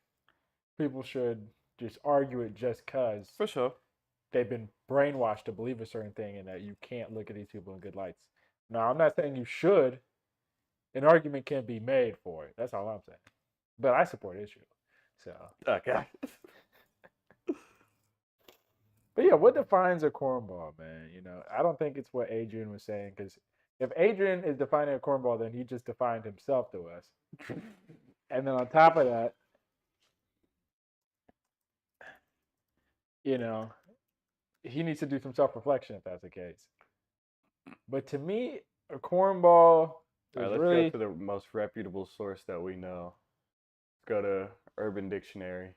people should just argue it just because For sure. they've been brainwashed to believe a certain thing and that you can't look at these people in good lights. Now, I'm not saying you should. An argument can be made for it. That's all I'm saying. But I support Israel. So, Okay. but yeah, what defines a cornball, man? I don't think it's what Adrian was saying, because if Adrian is defining a cornball, then he just defined himself to us. And then on top of that, he needs to do some self-reflection if that's the case. But to me, a cornball is All right, let's really... go to the most reputable source that we know. Let's go to Urban Dictionary.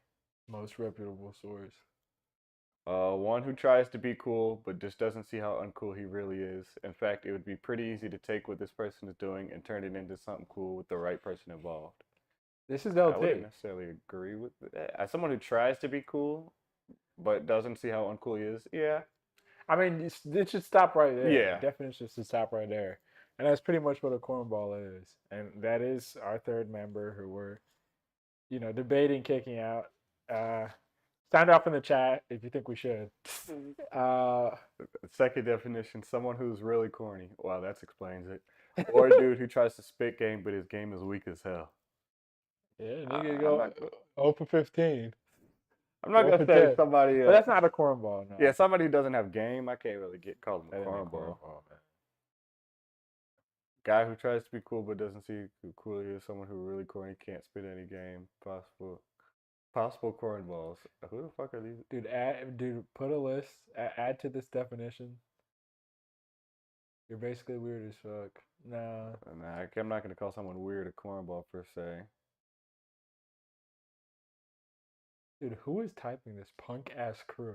Most reputable source. One who tries to be cool, but just doesn't see how uncool he really is. In fact, it would be pretty easy to take what this person is doing and turn it into something cool with the right person involved. This is I LT. wouldn't necessarily agree with that. As someone who tries to be cool, but doesn't see how uncool he is, yeah. I mean, it should stop right there. Yeah. The definition should stop right there. And that's pretty much what a cornball is. And that is our third member who we're, debating kicking out. Sound off in the chat if you think we should. Second definition: someone who's really corny. Wow, that explains it. Or a dude who tries to spit game, but his game is weak as hell. Yeah, I- nigga I'm go not- 0 for 15. I'm not Go gonna for say 10. somebody. But that's not a cornball, no. Yeah, somebody who doesn't have game. I can't really call them That a ain't a cornball. cornball, man. Guy who tries to be cool but doesn't see who cool he is. Someone who really corny, can't spit any game. Possible cornballs. Who the fuck are these? Dude, put a list. Add to this definition. You're basically weird as fuck. No. Nah, I'm not gonna call someone weird a cornball per se. Dude, who is typing this punk ass crew?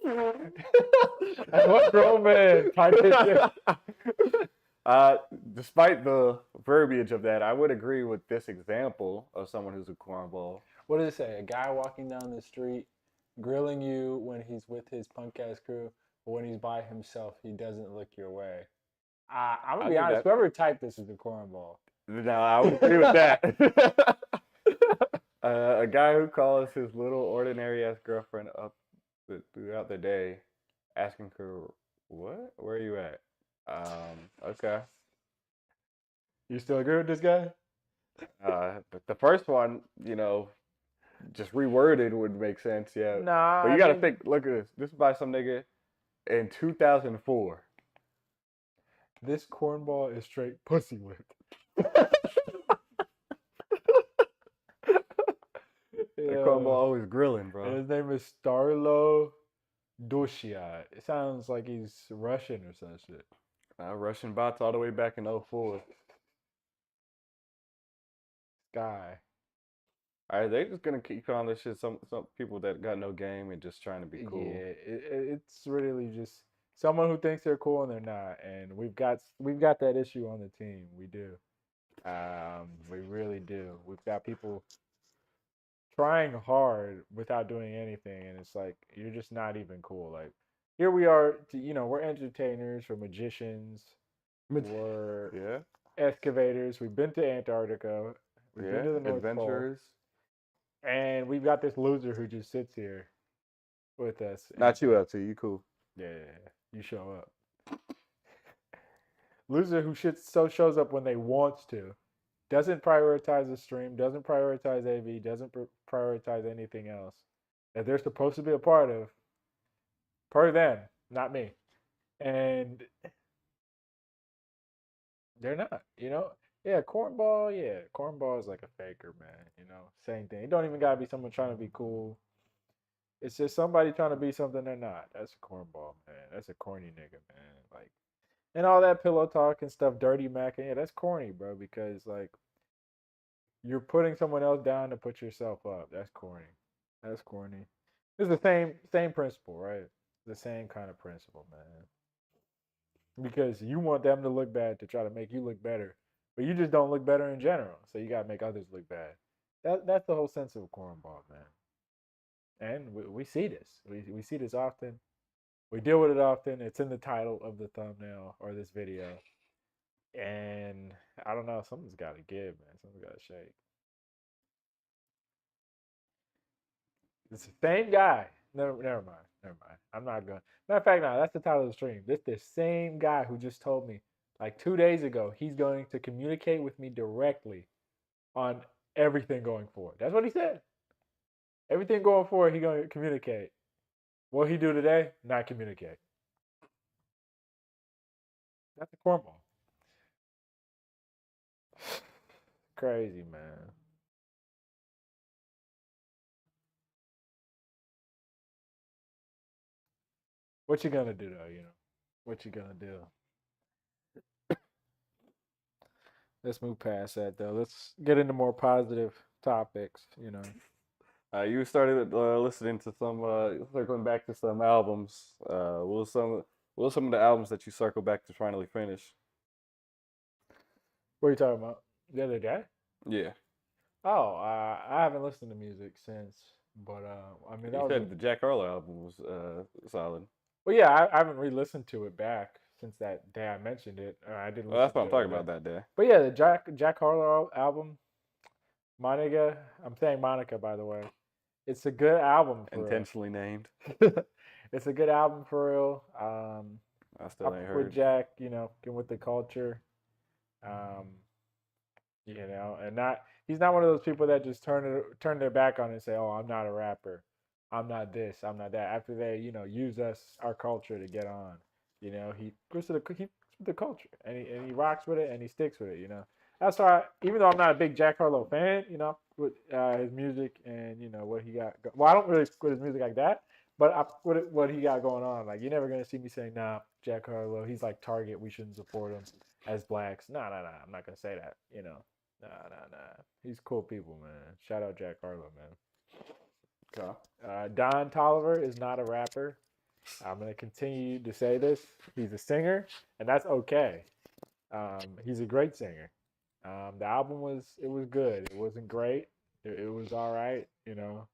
What grown man type this shit? Despite the verbiage of that, I would agree with this example of someone who's a cornball. What does it say? A guy walking down the street grilling you when he's with his punk ass crew, but when he's by himself, he doesn't look your way. I'm gonna be think honest. that- Whoever typed this is a cornball. No, I would agree with that. A guy who calls his little ordinary ass girlfriend up throughout the day, asking her, "What? Where are you at?" Okay. You still agree with this guy? The first one, just reworded would make sense. Yeah. Nah. But you gotta think. Look at this. This is by some nigga in 2004. This cornball is straight pussy whipped. That cornball always grilling, And bro. his name is Starlo Doshia. It sounds like he's Russian or some shit. Russian bots all the way back in 04. Guy. All right, they just gonna keep calling this shit some people that got no game and just trying to be cool. Yeah, it's really just someone who thinks they're cool and they're not, and we've got that issue on the team. We do, we really do. We've got people trying hard without doing anything, and it's like you're just not even cool. Like here we are, we're entertainers, we're magicians, we're Yeah, excavators. We've been to Antarctica, we've been to the North Pole. adventurers. And we've got this loser who just sits here with us. Not you, LT. You cool. Yeah, you show up. Loser who shows up when they wants to. Doesn't prioritize the stream, doesn't prioritize AV, doesn't prioritize anything else that they're supposed to be a part of. Part of them, not me. And they're not, Yeah, cornball is like a faker, man. Same thing. It don't even gotta be someone trying to be cool. It's just somebody trying to be something they're not. That's a cornball, man. That's a corny nigga, man. Like, and all that pillow talk and stuff, dirty Mac, and that's corny, bro. Because like, you're putting someone else down to put yourself up. That's corny. That's corny. It's the same principle, right? The same kind of principle, man. Because you want them to look bad to try to make you look better. But you just don't look better in general, so you gotta make others look bad. That's the whole sense of a cornball, man. And we see this. We see this often. We deal with it often. It's in the title of the thumbnail or this video. And I don't know. Something's got to give, man. Something's got to shake. It's the same guy. Never mind. I'm not going. Matter of fact, no, that's the title of the stream. This the same guy who just told me like 2 days ago he's going to communicate with me directly on everything going forward. That's what he said. Everything going forward, he going to communicate. What he do today? Not communicate. That's a cornball. Crazy, man. What you gonna do though? What you gonna do? Let's move past that though. Let's get into more positive topics. You started listening to some, circling back to some albums. What was some of the albums that you circled back to finally finish? What are you talking about? The other day? Yeah, Oh, I haven't listened to music since, but I mean that you was. said the Jack Harlow album was solid. Well, yeah, I haven't re-listened to it back since that day I mentioned it. I didn't. Well, that's what I'm listen to it talking the about day. that day. But yeah, the Jack Harlow album, Monica. I'm saying Monica, by the way. it's a good album for real. Intentionally named. It's a good album for real. I still ain't With heard. Jack, you know, getting with the culture. You know, and he's not one of those people that just turn their back on it and say, "Oh, I'm not a rapper. I'm not this. I'm not that." After they, you know, use our culture to get on. You know, he goes with the culture, and he rocks with it, and he sticks with it. You know, that's why. Even though I'm not a big Jack Harlow fan, you know, with his music and you know what he got. Well, I don't really with his music like that, but what he got going on. Like, you're never gonna see me saying, "Nah, Jack Harlow, he's like Target. We shouldn't support him as blacks." Nah. I'm not gonna say that. You know. Nah. He's cool people, man. Shout out Jack Harlow, man. Okay. Don Toliver is not a rapper. I'm gonna continue to say this. He's a singer, and that's okay. He's a great singer. The album was good. It wasn't great. It was all right. You know,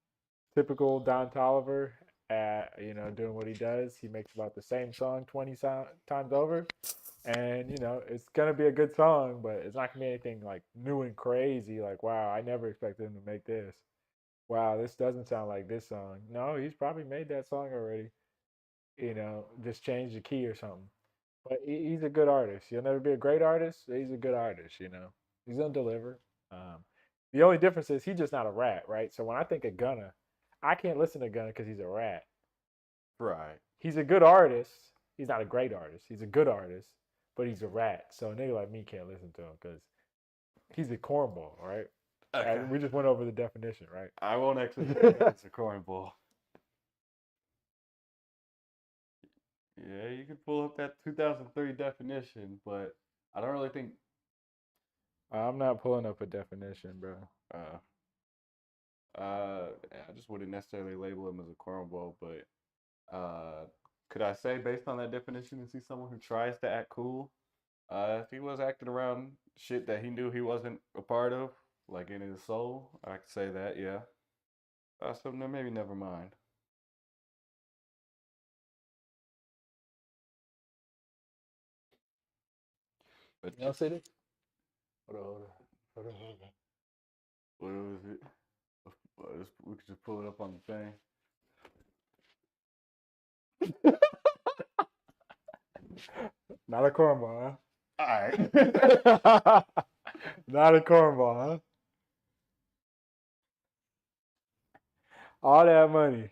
typical Don Toliver. You know, doing what he does. He makes about the same song 20 times over. And, you know, it's going to be a good song, but it's not going to be anything like new and crazy. Like, wow, I never expected him to make this. Wow, this doesn't sound like this song. No, he's probably made that song already. You know, just change the key or something. But he's a good artist. He'll never be a great artist. But he's a good artist, you know. He's going to deliver. The only difference is he's just not a rat, right? So when I think of Gunna, I can't listen to Gunna because he's a rat. Right. He's a good artist. He's not a great artist. He's a good artist. But he's a rat, so a nigga like me can't listen to him because he's a cornball, right? Okay. And we just went over the definition, right? I won't accept it's a cornball. Yeah, you can pull up that 2003 definition, but I don't really think. I'm not pulling up a definition, bro. I just wouldn't necessarily label him as a cornball, but could I say based on that definition and see someone who tries to act cool? If he was acting around shit that he knew he wasn't a part of, like in his soul, I could say that, yeah. So maybe never mind. But You don't see this? Hold on. what was it? We could just pull it up on the thing. Not a cornball, huh? All right. Not a cornball, huh? All that money.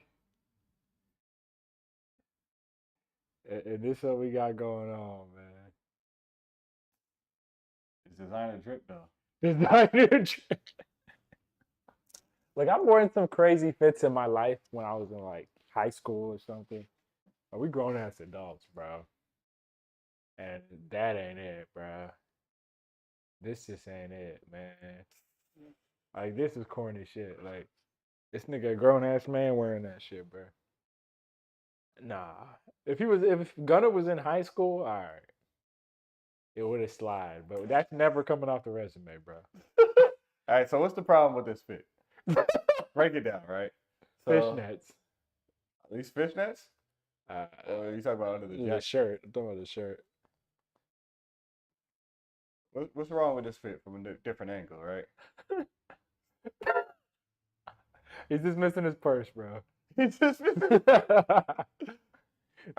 And this is what we got going on, man. It's designer drip though. Designer drip. Like, I've worn some crazy fits in my life when I was in like high school or something. But we grown ass adults, bro. And that ain't it, bro. This just ain't it, man. Like, this is corny shit. Like, this nigga a grown ass man wearing that shit, bro. Nah. If Gunna was in high school, all right. It would have slide, but that's never coming off the resume, bro. All right, so what's the problem with this fit? Break it down, right? So, Fishnets. These fishnets? Or are you talking about under the The jacket? shirt. I'm talking about the shirt. What's wrong with this fit from a different angle, right? He's just missing his purse, bro. He's just the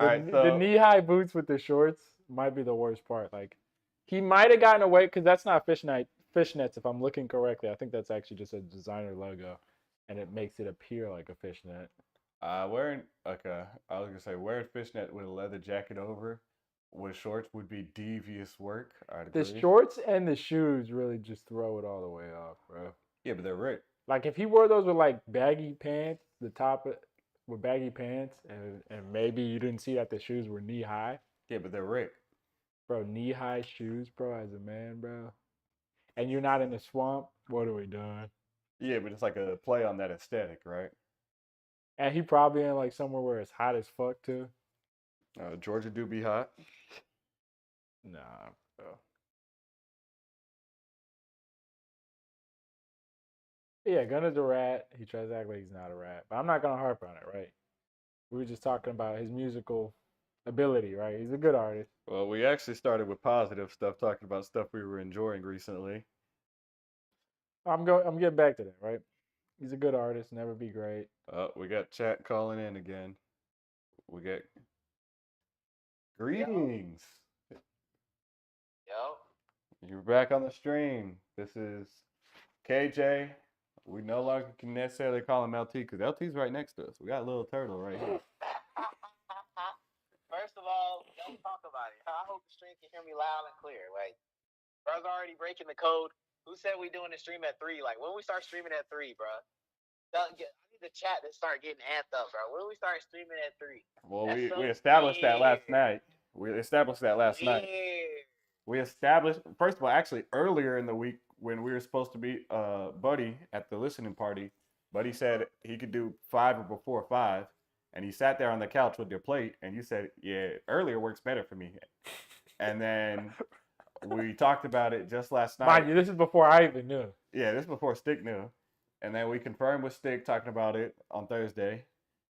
Alright, so knee-high boots with the shorts might be the worst part. Like, he might have gotten away because that's not fishnets. If I'm looking correctly, I think that's actually just a designer logo, and it makes it appear like a fishnet. wearing I was gonna say wearing fishnet with a leather jacket over with shorts would be devious work. I'd The agree. shorts and the shoes really just throw it all the way off, bro. Yeah, but they're ripped. Like, if he wore those with like baggy pants, the top with baggy pants, and maybe you didn't see that the shoes were knee high. Yeah, but they're ripped. Bro, knee high shoes, bro, as a man, bro. And you're not in the swamp, what are we doing? Yeah, but it's like a play on that aesthetic, right? And he probably in like somewhere where it's hot as fuck too. Georgia do be hot. Nah, bro. Yeah, Gunna's a rat. He tries to act like he's not a rat. But I'm not gonna harp on it, right? We were just talking about his musical ability, right? He's a good artist. Well, we actually started with positive stuff, talking about stuff we were enjoying recently. I'm getting back to that, right? He's a good artist. Never be great. We got chat calling in again. We got greetings. Yo. You're back on the stream. This is KJ. We no longer can necessarily call him LT because LT's right next to us. We got Little Turtle right here. First of all, don't talk about it. I hope the stream can hear me loud and clear. Like, bro's already breaking the code. Who said we doing the stream at 3? Like, when we start streaming at 3, bro? I need the chat to start getting amped up, bro. When we start streaming at 3? Well, That's we so established that last weird. night. We established that last night. Weird. We established, first of all, actually earlier in the week when we were supposed to meet Buddy at the listening party, Buddy said he could do 5 or before 5, and he sat there on the couch with your plate, and you said, yeah, earlier works better for me. And then we talked about it just last night. Mind you, this is before I even knew. Yeah, this is before Stick knew. And then we confirmed with Stick talking about it on Thursday.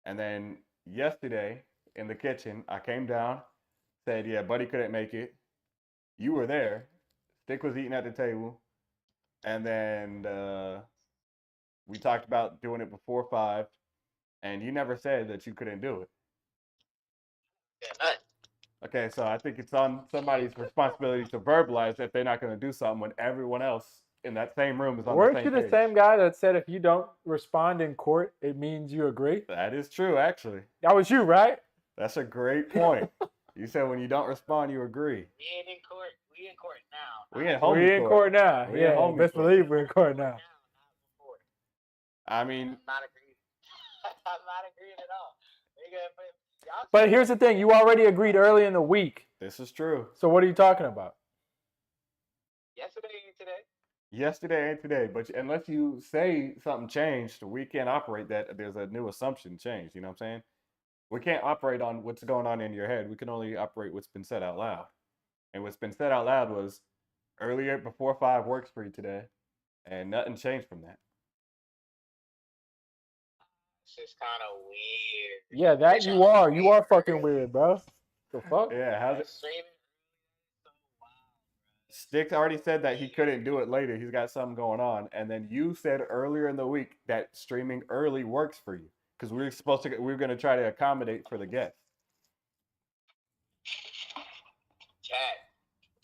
And then yesterday in the kitchen, I came down, said, yeah, Buddy couldn't make it. You were there. Stick was eating at the table. And then we talked about doing it before 5. And you never said that you couldn't do it. Yeah, Okay, so I think it's on somebody's responsibility to verbalize if they're not going to do something when everyone else in that same room is on Weren't the same you the page. same guy that said if you don't respond in court, it means you agree? That is true, actually. That was you, right? That's a great point. You said when you don't respond, you agree. we ain't in court. We in court now. We in homie We in court now. We in Yeah, homie best court. believe we're in court now. Not before. I mean, I'm not agreeing. I'm not agreeing at all. Y'all But here's the thing: you already agreed early in the week. this is true. So what are you talking about? yesterday and today. Yesterday and today, but unless you say something changed, we can't operate that. There's a new assumption change. You know what I'm saying? We can't operate on what's going on in your head. We can only operate what's been said out loud. And what's been said out loud was earlier before 5 works for you today, and nothing changed from that. It's just kind of weird. Yeah, that you are. You are fucking weird, bro. The fuck? Yeah, how's it? Streaming so wild, bro. Sticks already said that he couldn't do it later. He's got something going on. And then you said earlier in the week that streaming early works for you because we were going to try to accommodate for the guests. Chat.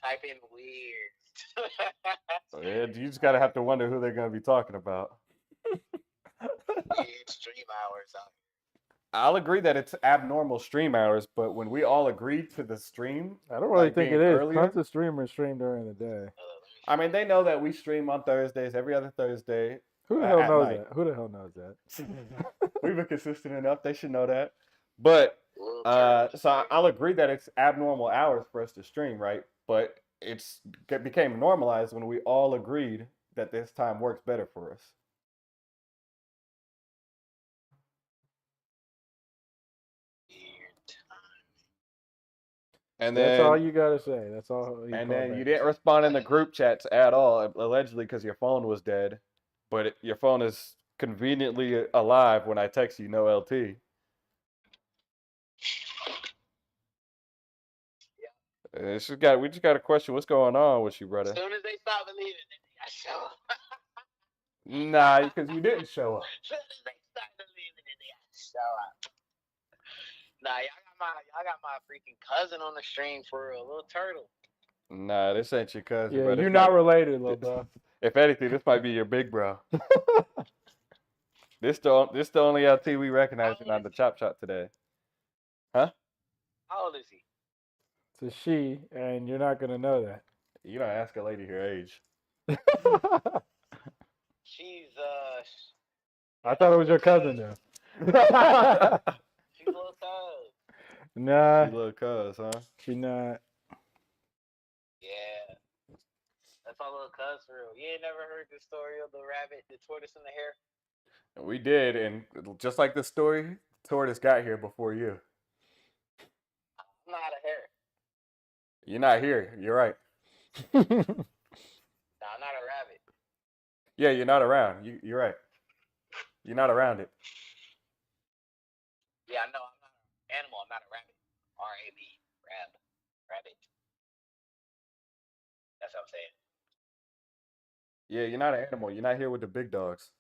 Type in weird. So yeah, you just got to have to wonder who they're going to be talking about. Weird stream hours out I'll agree that it's abnormal stream hours, but when we all agreed to the stream, I don't really like think being it is. earlier? Tons of streamers stream during the day. here. I mean, they know that we stream on Thursdays, every other Thursday. Who the hell at knows night. that? Who the hell knows that? We've been consistent enough. They should know that. But so I'll agree that it's abnormal hours for us to stream, right? But it became normalized when we all agreed that this time works better for us. And That's then all you gotta say. That's all. and then you didn't respond in the group chats at all, allegedly because your phone was dead. But your phone is conveniently alive when I text you no LT. We just got a question. What's going on with you, brother? As soon as they stop believing in me, I show up. Nah, because you didn't show up. As soon as they stop believing in me, I show up. Nah, y'all got my freaking cousin on the stream for a Little Turtle. Nah, this ain't your cousin. Yeah, bro. you're This not might- related, little bro. If anything, this might be your big bro. This the only LT we recognizing on the Chop Shop today. How old is he? It's a she, and you're not gonna know that. You don't ask a lady her age. She's I thought it was your cousin though. she's a little cuz. Nah, You little cuz, huh? she not. Yeah. That's my little cuz for real. You ain't never heard the story of the rabbit, the tortoise, and the hare? We did, and just like the story, Tortoise got here before you. I'm not a hare. You're not here. You're right. No, I'm not a rabbit. Yeah, you're not around. You're right. You're not around it. Yeah, I know. I'm not an animal. I'm not a rabbit. R-A-B. Rabbit. That's what I'm saying. Yeah, you're not an animal. You're not here with the big dogs.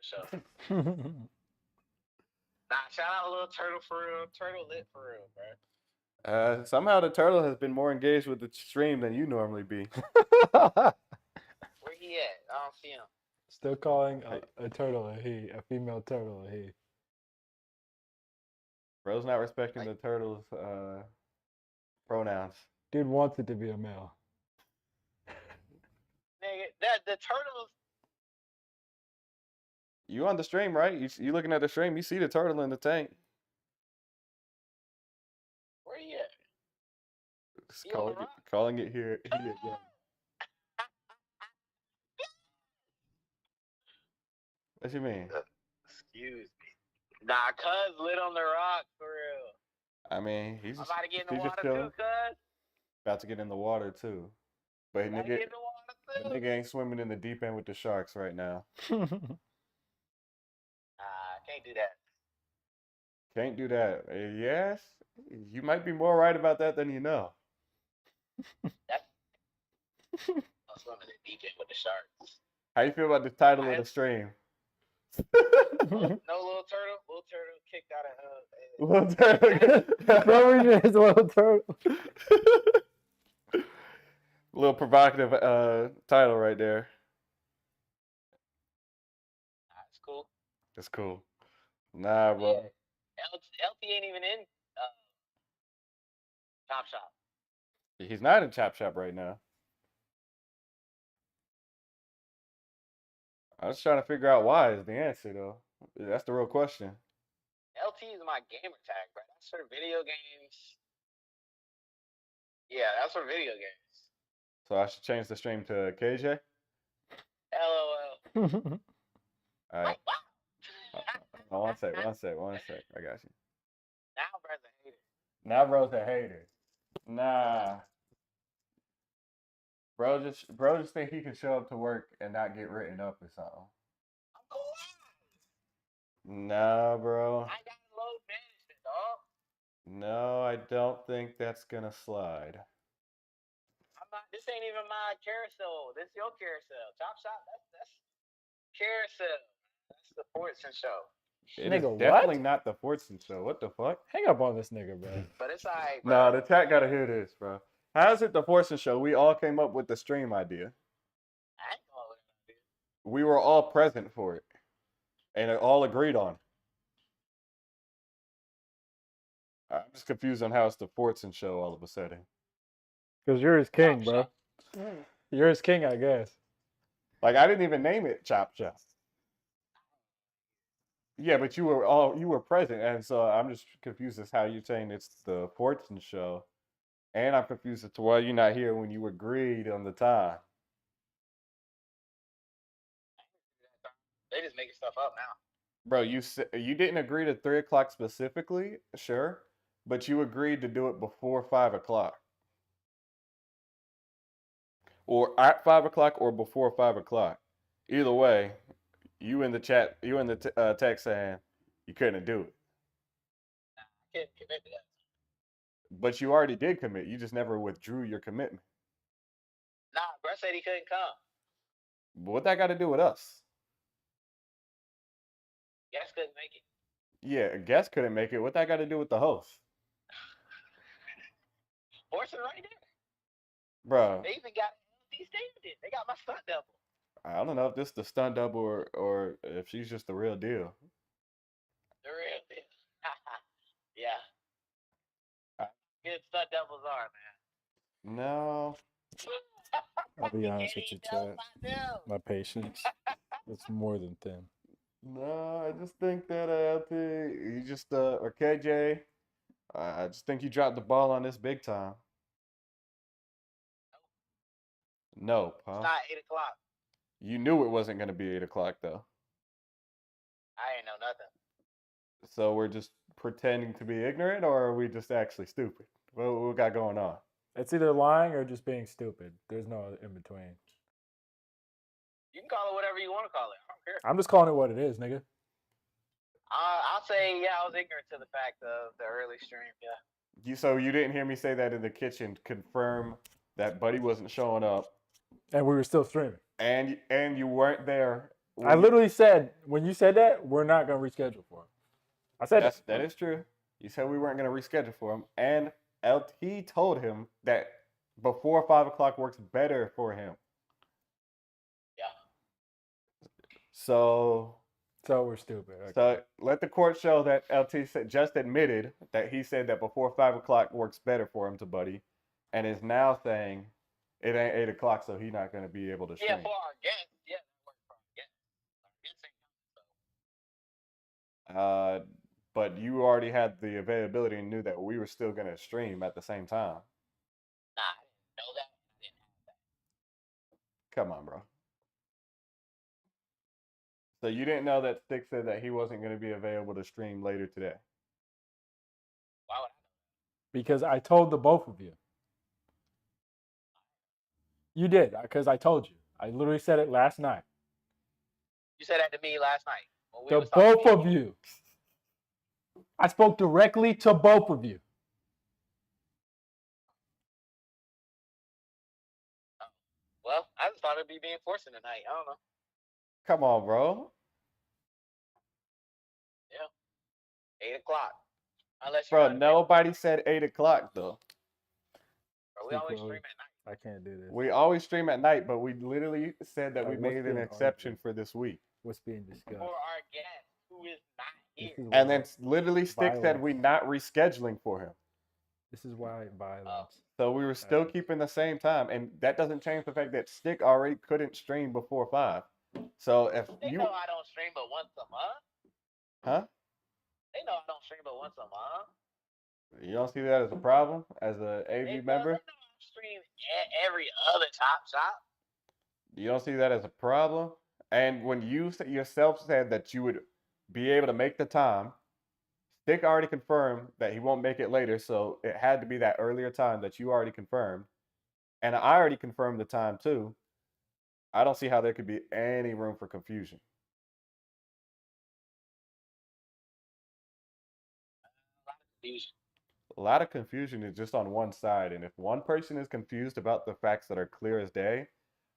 For sure. Nah, shout out Little Turtle for real. Turtle lit for real, bro. Somehow the turtle has been more engaged with the stream than you normally be. Where he at? I don't see him. Still calling a turtle a he, a female turtle a he. Bro's not respecting the turtle's pronouns. Dude wants it to be a male. Nigga, that the turtles. You on the stream, right? You looking at the stream, you see the turtle in the tank. Where he at? Just He on the rock? calling it here. Yeah. What you mean? Excuse me. Nah, cuz lit on the rock for real. I mean, he's I'm just, about to get in he's the just water chilling. too, cuz. About to get in the water too. But About to get in the the water too. nigga ain't swimming in the deep end with the sharks right now. Can't do that. Can't do that. Yes, you might be more right about that than you know. I'm swimming in deep end with the sharks. How you feel about the title of the stream? No little turtle. Little turtle kicked out of Little turtle. Throwing his little turtle. Little provocative title right there. It's cool. It's cool. Nah, bro. Yeah. LT ain't even in Chop Shop. He's not in Chop Shop right now. I was trying to figure out why is the answer though. That's the real question. LT is my gamer tag, bro. That's for video games. Yeah, that's for video games. So I should change the stream to KJ? LOL. Alright. Wow. One sec. I got you. Now bro's a hater. Now bro's a hater. Nah. Bro just think he can show up to work and not get written up or something. I'm cool. Nah, bro. I got load management, dog. No, I don't think that's gonna slide. This ain't even my carousel. This your carousel. Chop Shop, that's carousel. That's the Fortson show. It Nigga, is definitely what? not the Fortson show. What the fuck? Hang up on this nigga, bro. But it's alright, bro. Nah, the chat gotta hear this, bro. How's it the Fortson show? We all came up with the stream idea. I ain't going with it, dude. We were all present for it. And all agreed on. I'm just confused on how it's the Fortson show all of a sudden. Because you're his king, Chop bro. Shop. You're his king, I guess. Like I didn't even name it Chop Shop. Yeah, but you were present, and so I'm just confused as how you're saying it's the Fortune show, and I'm confused as to why you're not here when you agreed on the time. They just making stuff up now. Bro, you didn't agree to 3 o'clock specifically, sure, but you agreed to do it before 5 o'clock, or at 5 o'clock, or before 5 o'clock. Either way, you in the chat, you in the text saying you couldn't do it. I can't commit to that. But you already did commit. You just never withdrew your commitment. Nah, bro said he couldn't come. But what that got to do with us? Guess couldn't make it. Yeah, a guest couldn't make it. What that got to do with the host? Fortune right there. Bro, They even got LT standing. They got my stunt double. I don't know if this is the stunt double or if she's just the real deal. The real deal. Yeah. Good stunt doubles are, man. No. I'll be honest with you, Can't even Chad. know about them. My patience, it's more than thin. No, I just think that LT, you just or KJ, I just think you dropped the ball on this big time. Nope, huh? It's not 8 o'clock. You knew it wasn't going to be 8 o'clock though. I ain't know nothing. So we're just pretending to be ignorant, or are we just actually stupid? What we got going on? It's either lying or just being stupid. There's no in between. You can call it whatever you want to call it. I don't care. I'm just calling it what it is, nigga. I'll say, yeah, I was ignorant to the fact of the early stream. Yeah. So you didn't hear me say that in the kitchen, confirm that Buddy wasn't showing up, And we were still streaming. and you weren't there I literally said when you said that we're not gonna reschedule for him. I said that is true. You said we weren't going to reschedule for him, and LT told him that before 5 o'clock works better for him. Yeah. So we're stupid. Okay. So let the court show that LT just admitted that he said that before 5 o'clock works better for him to Buddy, and is now saying it ain't 8 o'clock, so he's not going to be able to stream. Yeah, for our guests. Yeah, that works for our guests. Our guests ain't coming, so. But you already had the availability and knew that we were still going to stream at the same time. Nah, I didn't know that. I didn't have that. Come on, bro. So you didn't know that Stick said that he wasn't going to be available to stream later today? Why would I know? Because I told the both of you. You did, because I told you. I literally said it last night. You said that to me last night. When we To was talking both of you. I spoke directly to both of you. Well, I just thought it'd be being forced tonight. I don't know. Come on, bro. Yeah. 8 o'clock. Unless Bro, you're nobody said 8 o'clock, though. Bro, we always stream at night. I can't do this. We always stream at night, but we literally said that we What's made an being exception argued? for this week. What's being discussed? For our guest who is not This here. is And why- then literally Stick said Violence. we not rescheduling for him. This is why violence. So we were still happens. keeping the same time. And that doesn't change the fact that Stick already couldn't stream before 5. So if They you... know I don't stream but once a month. Huh? They know I don't stream but once a month. You don't see that as a problem as a They AV know, member? They know I stream every other Chop Shop. You don't see that as a problem? And when you yourself said that you would be able to make the time, Stick already confirmed that he won't make it later, so it had to be that earlier time that you already confirmed. And I already confirmed the time too. I don't see how there could be any room for confusion. Confusion. A lot of confusion is just on one side, and if one person is confused about the facts that are clear as day,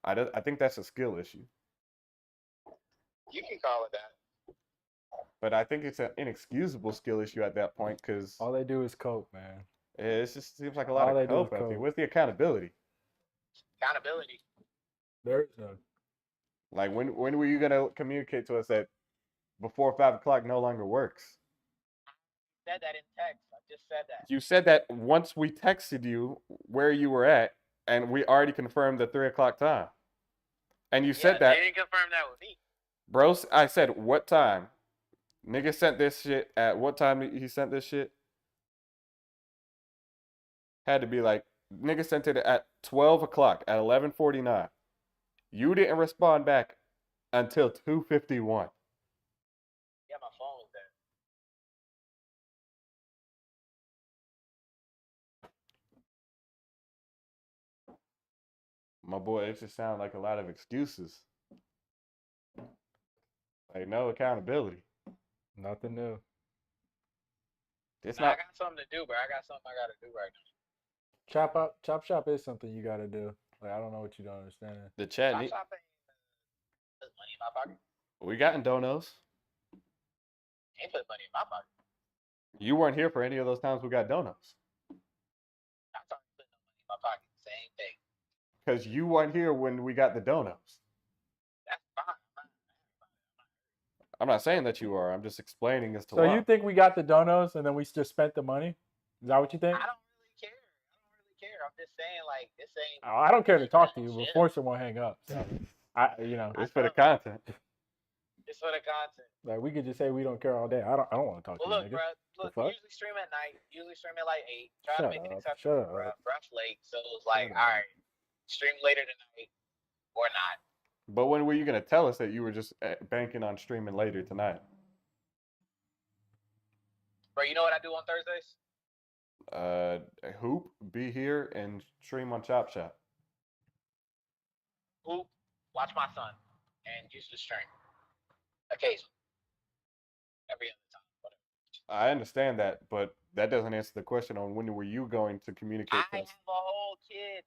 I think that's a skill issue. You can call it that. But I think it's an inexcusable skill issue at that point because All they do is cope, man. it just seems like a lot all they of do is cope. I think. cope. Where's the accountability? Accountability. There is none. Like when were you gonna communicate to us that before 5 o'clock no longer works? Said that in text. I just said that. You said that once we texted you where you were at, and we already confirmed the 3 o'clock time. And you said that, They didn't confirm that with me. bro. I said what time? Nigga sent this shit at what time he sent this shit? Had to be like nigga sent it at 12 o'clock at 11:49. You didn't respond back until 2:51. Yeah, my phone was there. My boy, it just sounds like a lot of excuses. Like no accountability. Nothing new. It's Nah, I not. got something to do, bro. I got something I gotta do right now. Chop shop is something you got to do. Like I don't know what you don't understand. The chat. Chop Shop ain't put money in my pocket. We got in donos. Ain't put money in my pocket. You weren't here for any of those times we got donos. I'm talking putting no money in my pocket. Same thing. Because you weren't here when we got the donos. That's fine. I'm not saying that you are. I'm just explaining as to So why. you think we got the donos and then we just spent the money? Is that what you think? I don't really care. I'm just saying, like, this ain't. Oh, I don't care to talk to you Shit. before someone hang up. So, It's for the content. It's for the content. like we could just say we don't care all day. I don't want to talk Well, to look, you, bro. nigga. Look, fuck? usually stream at night. Usually stream at like 8. Try Shut to make it up, acceptable, shut bro. up. Brush late, so it was like, Shut all up. right, stream later tonight or not. But when were you going to tell us that you were just banking on streaming later tonight? Bro, you know what I do on Thursdays? Hoop, be here, and stream on Chop Shop. Hoop, watch my son, and use the stream. Occasionally. Every other time. Whatever. I understand that, but that doesn't answer the question on when were you going to communicate I to have us. a whole kid.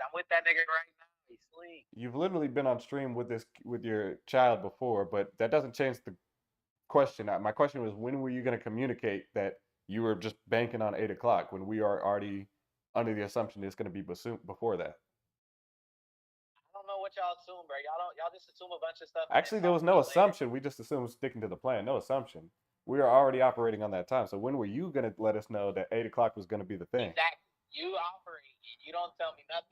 I'm with that nigga right now. Sleep. You've literally been on stream with your child before, but that doesn't change the question. My question was, when were you going to communicate that you were just banking on 8 o'clock when we are already under the assumption it's going to be before that? I don't know what y'all assume, bro. Y'all just assume a bunch of stuff. Actually, there was no assumption. We just assumed sticking to the plan. No assumption. We are already operating on that time. So when were you going to let us know that 8 o'clock was going to be the thing? Exactly. You operate and you don't tell me nothing.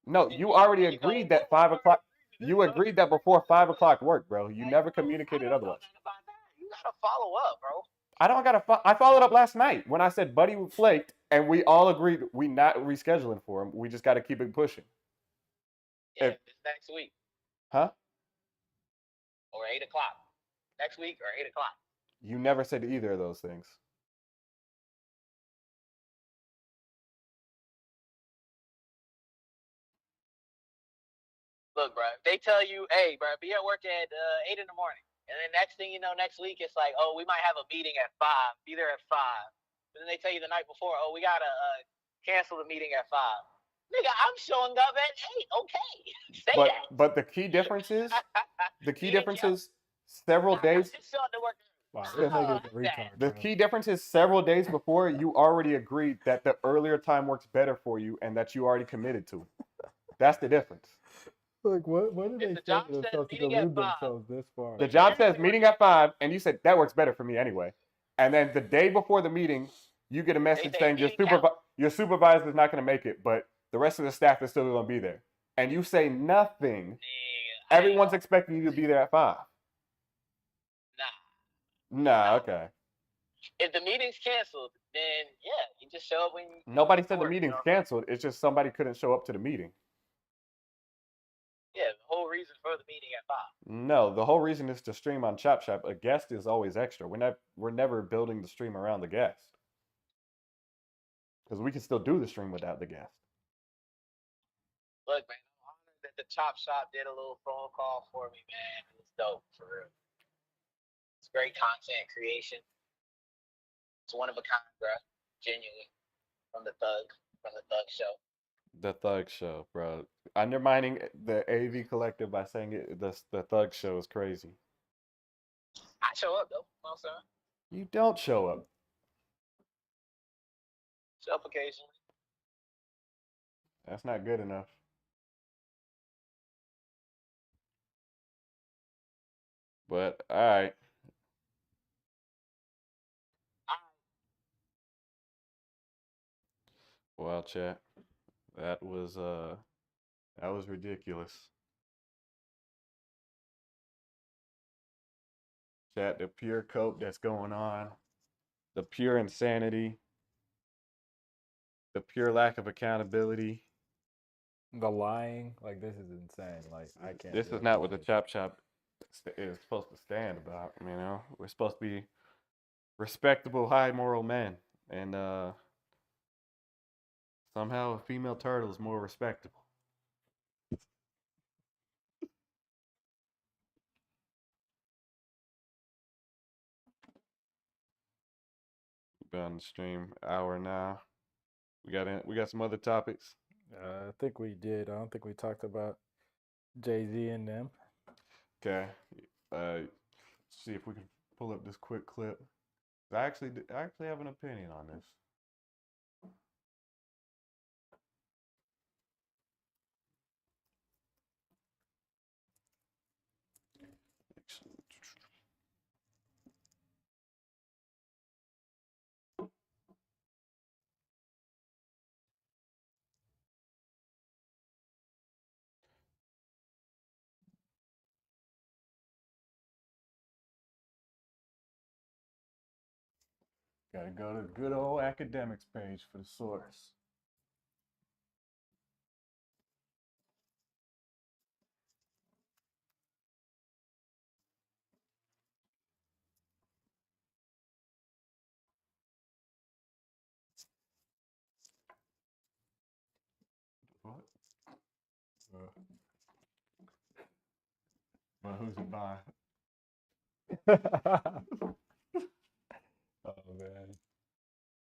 No, you already agreed that 5 o'clock. You agreed that before 5 o'clock worked, bro. You never communicated otherwise. You gotta follow up, bro. I don't gotta. I followed up last night when I said Buddy flaked, and we all agreed we not rescheduling for him. We just got to keep it pushing. Yeah, If- it's next week Huh? or 8 o'clock. Next week or 8 o'clock. You never said either of those things. Look, bro. If they tell you, hey, bro, be at work at 8 in the morning, and then next thing you know, next week it's like, oh, we might have a meeting at 5. Be there at 5. And then they tell you the night before, oh, we gotta cancel the meeting at 5. Nigga, I'm showing up at 8. Okay, say that. But the key difference is several days. Just showing to work. Wow, Yeah. this nigga's a retard. The bro. key difference is several days before you already agreed that the earlier time works better for you and that you already committed to. That's the difference. Like, what do they the say job to says themselves to meeting at delude 5. themselves this far? The job says meeting at 5, and you said that works better for me anyway. And then the day before the meeting, you get a message say saying meeting counts. your supervisor is not going to make it, but the rest of the staff is still going to be there. And you say nothing. Nigga, Everyone's expecting you to be there at 5. Nah, okay. If the meeting's canceled, then yeah, you just show up when you Nobody said the work, meeting's you know? canceled. It's just somebody couldn't show up to the meeting. Yeah, the whole reason for the meeting at 5. No, the whole reason is to stream on Chop Shop. A guest is always extra. We're never building the stream around the guest. Because we can still do the stream without the guest. Look, man, I'm honored that the Chop Shop did a little phone call for me, man. It was dope, for real. It's great content creation. It's one of a kind, bro. Genuinely. From the Thug Show. The Thug Show, bro. Undermining the AV Collective by saying the Thug Show is crazy. I show up, though. You know what I'm saying? You don't show up. Show up occasionally. That's not good enough. But, alright. Well, chat. That was ridiculous. Chat, the pure cope that's going on, the pure insanity, the pure lack of accountability. The lying, like, this is insane. Like, I can't. This do is it. not what the Chop Shop is supposed to stand about, you know? We're supposed to be respectable, high moral men. And somehow a female turtle is more respectable. Been on the stream hour now. We got some other topics. I think we did. I don't think we talked about Jay-Z and them. Okay. See if we can pull up this quick clip. I actually have an opinion on this. Gotta go to the good old academics page for the source. What? Well, who's it by? Oh man.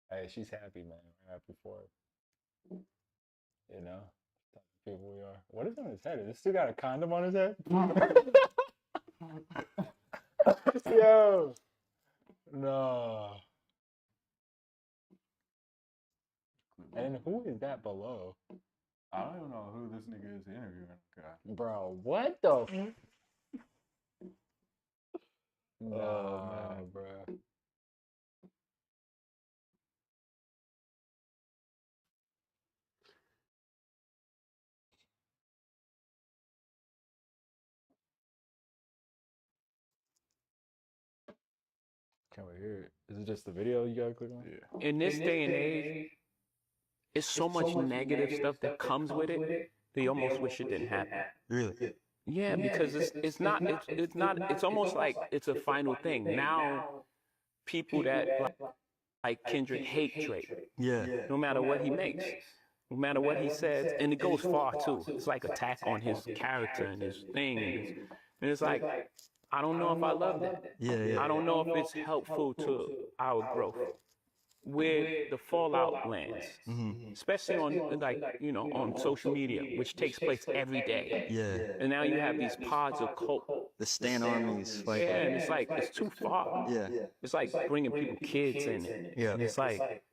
Hey, she's happy, man. We're happy for her. You know, people we are. What is on his head? Is this still got a condom on his head? Yo. No. And who is that below? I don't even know who this nigga is interviewing. God. Bro, what the No, bro. Can we hear it? Is it just the video you gotta click on? Yeah. In this day and age, it's so much negative stuff that comes with it that you almost wish it didn't happen. Really? Yeah, because it's not it's almost like it's a final thing. Now people that like Kendrick hate Drake. Yeah. No matter what he makes. No matter what he says, and it goes far too. It's like attack on his character and his thing, and it's like I don't know if I love that. Yeah. I don't know if it's helpful to our growth. Where the fallout lands, especially on on social media, which takes place every day. Yeah. And now you have these pods of cult. The Stan armies. Like, Yeah, and it's like it's too far. yeah. It's like bringing people kids in it. Yeah. And it's like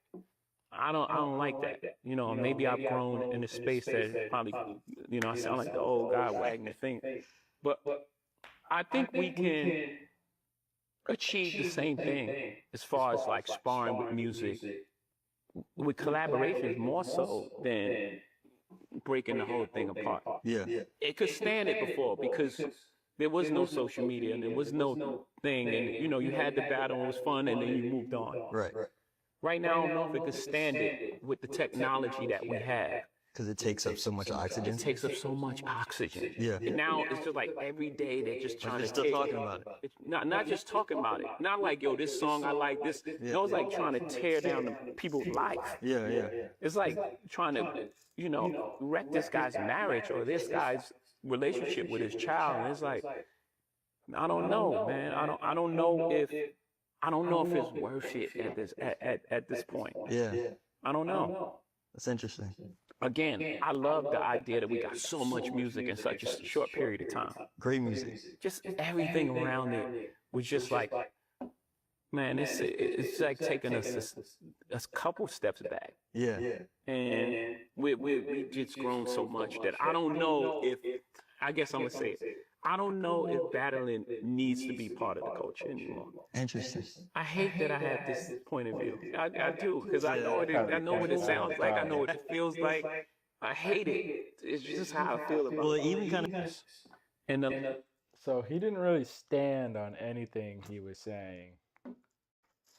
I don't like that. Maybe I've grown in a space that probably I sound like the old guy wagging the finger. But I think we can achieve the same thing as far as like sparring with music, with collaborations more so than breaking the whole thing apart. Yeah. It could stand it before because there was no social media and there was no thing, and you had the battle, it was fun, and then you moved on. Right. Right now, I don't know if it could stand it with the technology that we have. Because it takes up so much oxygen. It takes up so much oxygen. Yeah. And now it's just like every day they're just trying They're to still take talking about it. It's not just talking about it. Not like, yo, this song I like this. No, it's like trying to tear down the people's life. Yeah. It's like trying to, wreck this guy's marriage or this guy's relationship with his child. And it's like, I don't know, man. I don't know if it's worth it at this point. Yeah. I don't know. That's interesting. Again, I love the idea that we got so much music in such a short period of time. Great music. Just everything around it was just like, man, it's like taking us a couple steps back. Yeah. And we just grown so much that I don't know if, I guess I'm going to say it, I don't know if battling needs to be part of the culture anymore. Interesting. I hate that I have this point of view. I do, because I know what it sounds like. I know what it feels like. I hate it. It's just how I feel about it. Well, it even kind of. And So he didn't really stand on anything he was saying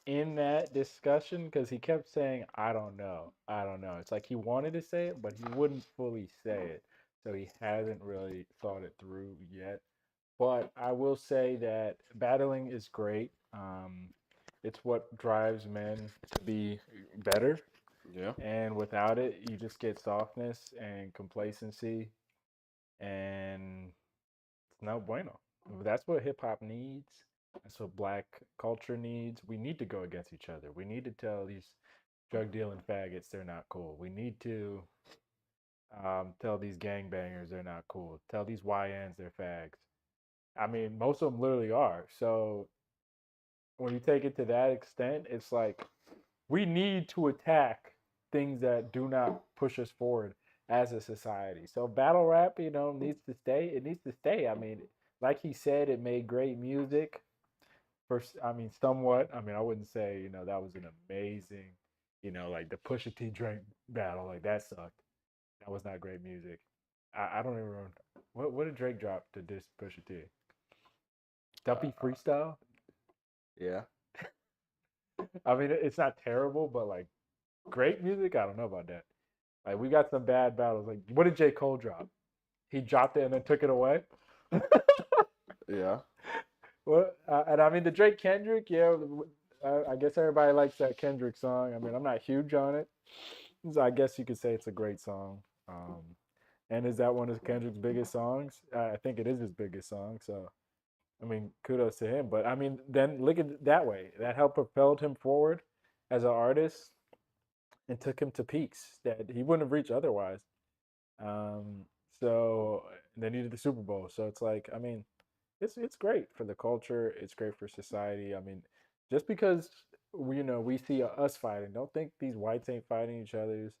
in that discussion because he kept saying, I don't know. It's like he wanted to say it, but he wouldn't fully say it. So he hasn't really thought it through yet. But I will say that battling is great. It's what drives men to be better. Yeah. And without it, you just get softness and complacency. And it's no bueno. That's what hip hop needs. That's what black culture needs. We need to go against each other. We need to tell these drug dealing faggots they're not cool. We need to tell these gangbangers they're not cool. Tell these YNs they're fags. I mean, most of them literally are. So when you take it to that extent, it's like we need to attack things that do not push us forward as a society. So battle rap, needs to stay. It needs to stay. I mean, like he said, it made great music. Somewhat. I mean, I wouldn't say, that was an amazing, like the Pusha T Drake battle, like that sucked. That was not great music. I don't even remember. What did Drake drop to diss Pusha T? Dumpy Freestyle? Yeah. I mean, it's not terrible, but like great music, I don't know about that. Like we got some bad battles. Like what did J. Cole drop? He dropped it and then took it away? Yeah. Well, and I mean the Drake Kendrick, yeah, I guess everybody likes that Kendrick song. I mean, I'm not huge on it. So I guess you could say it's a great song. And is that one of Kendrick's biggest songs? I think it is his biggest song. So, I mean, kudos to him. But I mean, then look at it that way. That helped propelled him forward as an artist and took him to peaks that he wouldn't have reached otherwise. So they needed the Super Bowl. So it's like, I mean, it's great for the culture. It's great for society. I mean, just because we see us fighting, don't think these whites ain't fighting each other.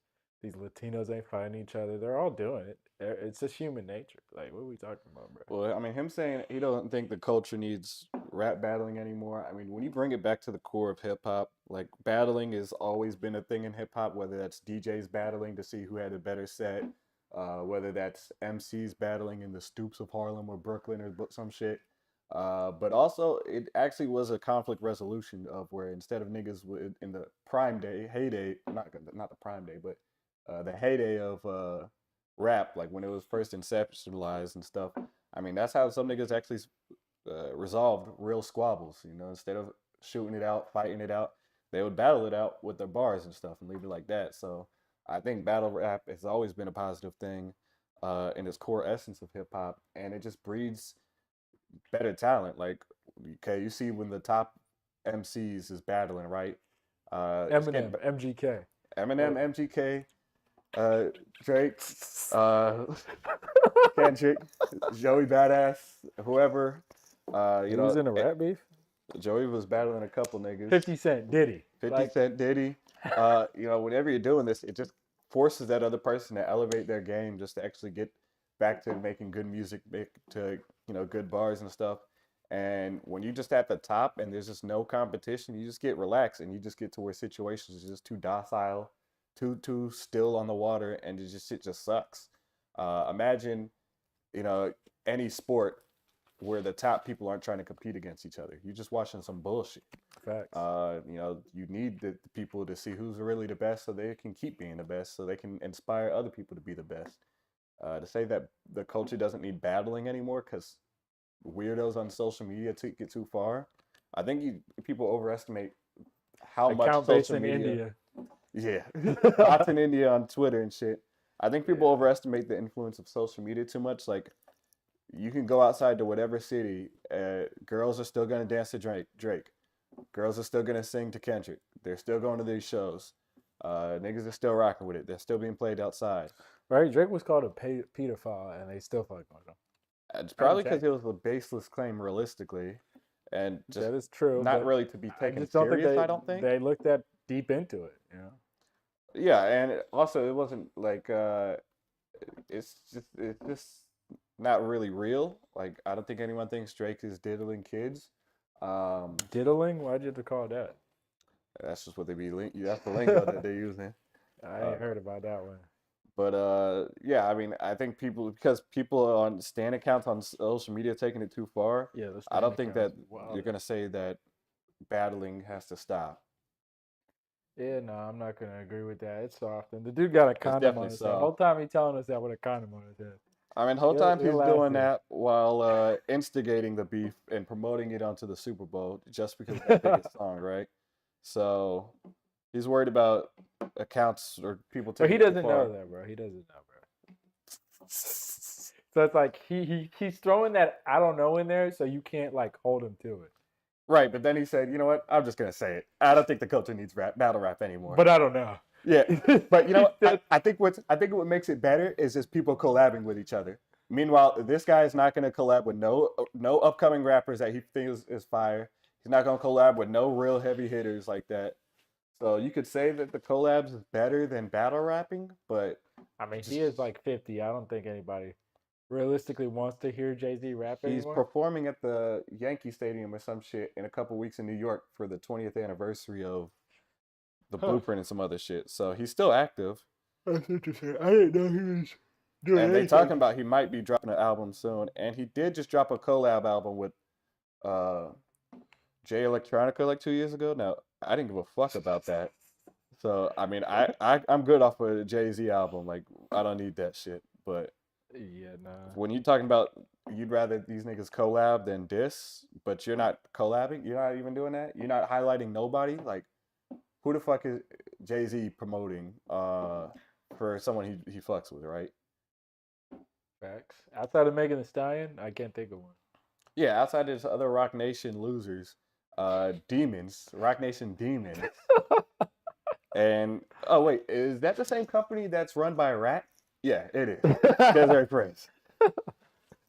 These Latinos ain't fighting each other. They're all doing it. It's just human nature. Like, what are we talking about, bro? Well, I mean, him saying he don't think the culture needs rap battling anymore. I mean, when you bring it back to the core of hip hop, like battling has always been a thing in hip hop. Whether that's DJs battling to see who had a better set, whether that's MCs battling in the stoops of Harlem or Brooklyn or some shit. But also, it actually was a conflict resolution of where instead of niggas in the prime day, heyday, not the prime day, but the heyday of rap, like when it was first conceptualized and stuff. I mean, that's how some niggas actually resolved real squabbles. Instead of shooting it out, fighting it out, they would battle it out with their bars and stuff and leave it like that. So I think battle rap has always been a positive thing in its core essence of hip hop, and it just breeds better talent. Like, okay, you see when the top MCs is battling, right? Eminem, MGK. Eminem, MGK, Drake, Kendrick, Joey Badass, whoever. He was in a rap beef. Joey was battling a couple niggas. 50 Cent, Diddy. 50 Cent, Diddy. Whenever you're doing this, it just forces that other person to elevate their game just to actually get back to making good music, good bars and stuff. And when you just at the top and there's just no competition, you just get relaxed and you just get to where situations are just too docile, too still on the water, and shit just sucks. Imagine, any sport where the top people aren't trying to compete against each other. You're just watching some bullshit. Facts. You need the people to see who's really the best so they can keep being the best, so they can inspire other people to be the best. To say that the culture doesn't need battling anymore because weirdos on social media get too far, I think people overestimate how much social media. Yeah, bots in India on Twitter and shit. I think people overestimate the influence of social media too much. Like, you can go outside to whatever city, girls are still gonna dance to Drake. Girls are still gonna sing to Kendrick. They're still going to these shows. Niggas are still rocking with it. They're still being played outside. Right, Drake was called a pedophile, and they still fucking with him. It's probably because it was a baseless claim, realistically, and just that is true. Not really to be taken serious. I don't think they looked that deep into it. Yeah, and it wasn't like it's just not really real. Like, I don't think anyone thinks Drake is diddling kids. Diddling? Why'd you have to call it that? That's just what they be. That's the lingo that they're using. I ain't heard about that one. But yeah, I mean, I think because people on stan accounts on social media taking it too far. Yeah, I don't think that you're gonna say that battling has to stop. Yeah, no, I'm not gonna agree with that. It's soft, and the dude got a condom on his head. The whole time he telling us that with a condom on his head. I mean, the whole time he's doing that while instigating the beef and promoting it onto the Super Bowl just because it's the biggest song, right? So he's worried about accounts or people taking it too far. But he doesn't know that, bro. He doesn't know, bro. So it's like he's throwing that I don't know in there, so you can't like hold him to it. Right, but then he said, you know what? I'm just gonna say it. I don't think the culture needs battle rap anymore. But I don't know. Yeah, but you know, I think what makes it better is just people collabing with each other. Meanwhile, this guy is not gonna collab with no upcoming rappers that he thinks is fire. He's not gonna collab with no real heavy hitters like that. So you could say that the collabs is better than battle rapping, but I mean, he is like 50. I don't think anybody realistically wants to hear Jay-Z rap anymore. He's performing at the Yankee Stadium or some shit in a couple weeks in New York for the 20th anniversary of the Blueprint and some other shit. So he's still active. That's interesting. I didn't know he was doing And anything. they talking about he might be dropping an album soon. And he did just drop a collab album with Jay Electronica like 2 years ago. Now, I didn't give a fuck about that. So, I mean, I'm good off of a Jay-Z album. Like, I don't need that shit. But yeah, nah. when you're talking about you'd rather these niggas collab than diss, but you're not collabing, you're not even doing that, you're not highlighting nobody, like, who the fuck is Jay-Z promoting for someone he fucks with, right? Facts. Outside of Megan Thee Stallion, I can't think of one. Yeah, outside of this other Rock Nation losers, demons, Rock Nation demons. And, oh wait, is that the same company that's run by a rat? Yeah, it is. Desiree Prince.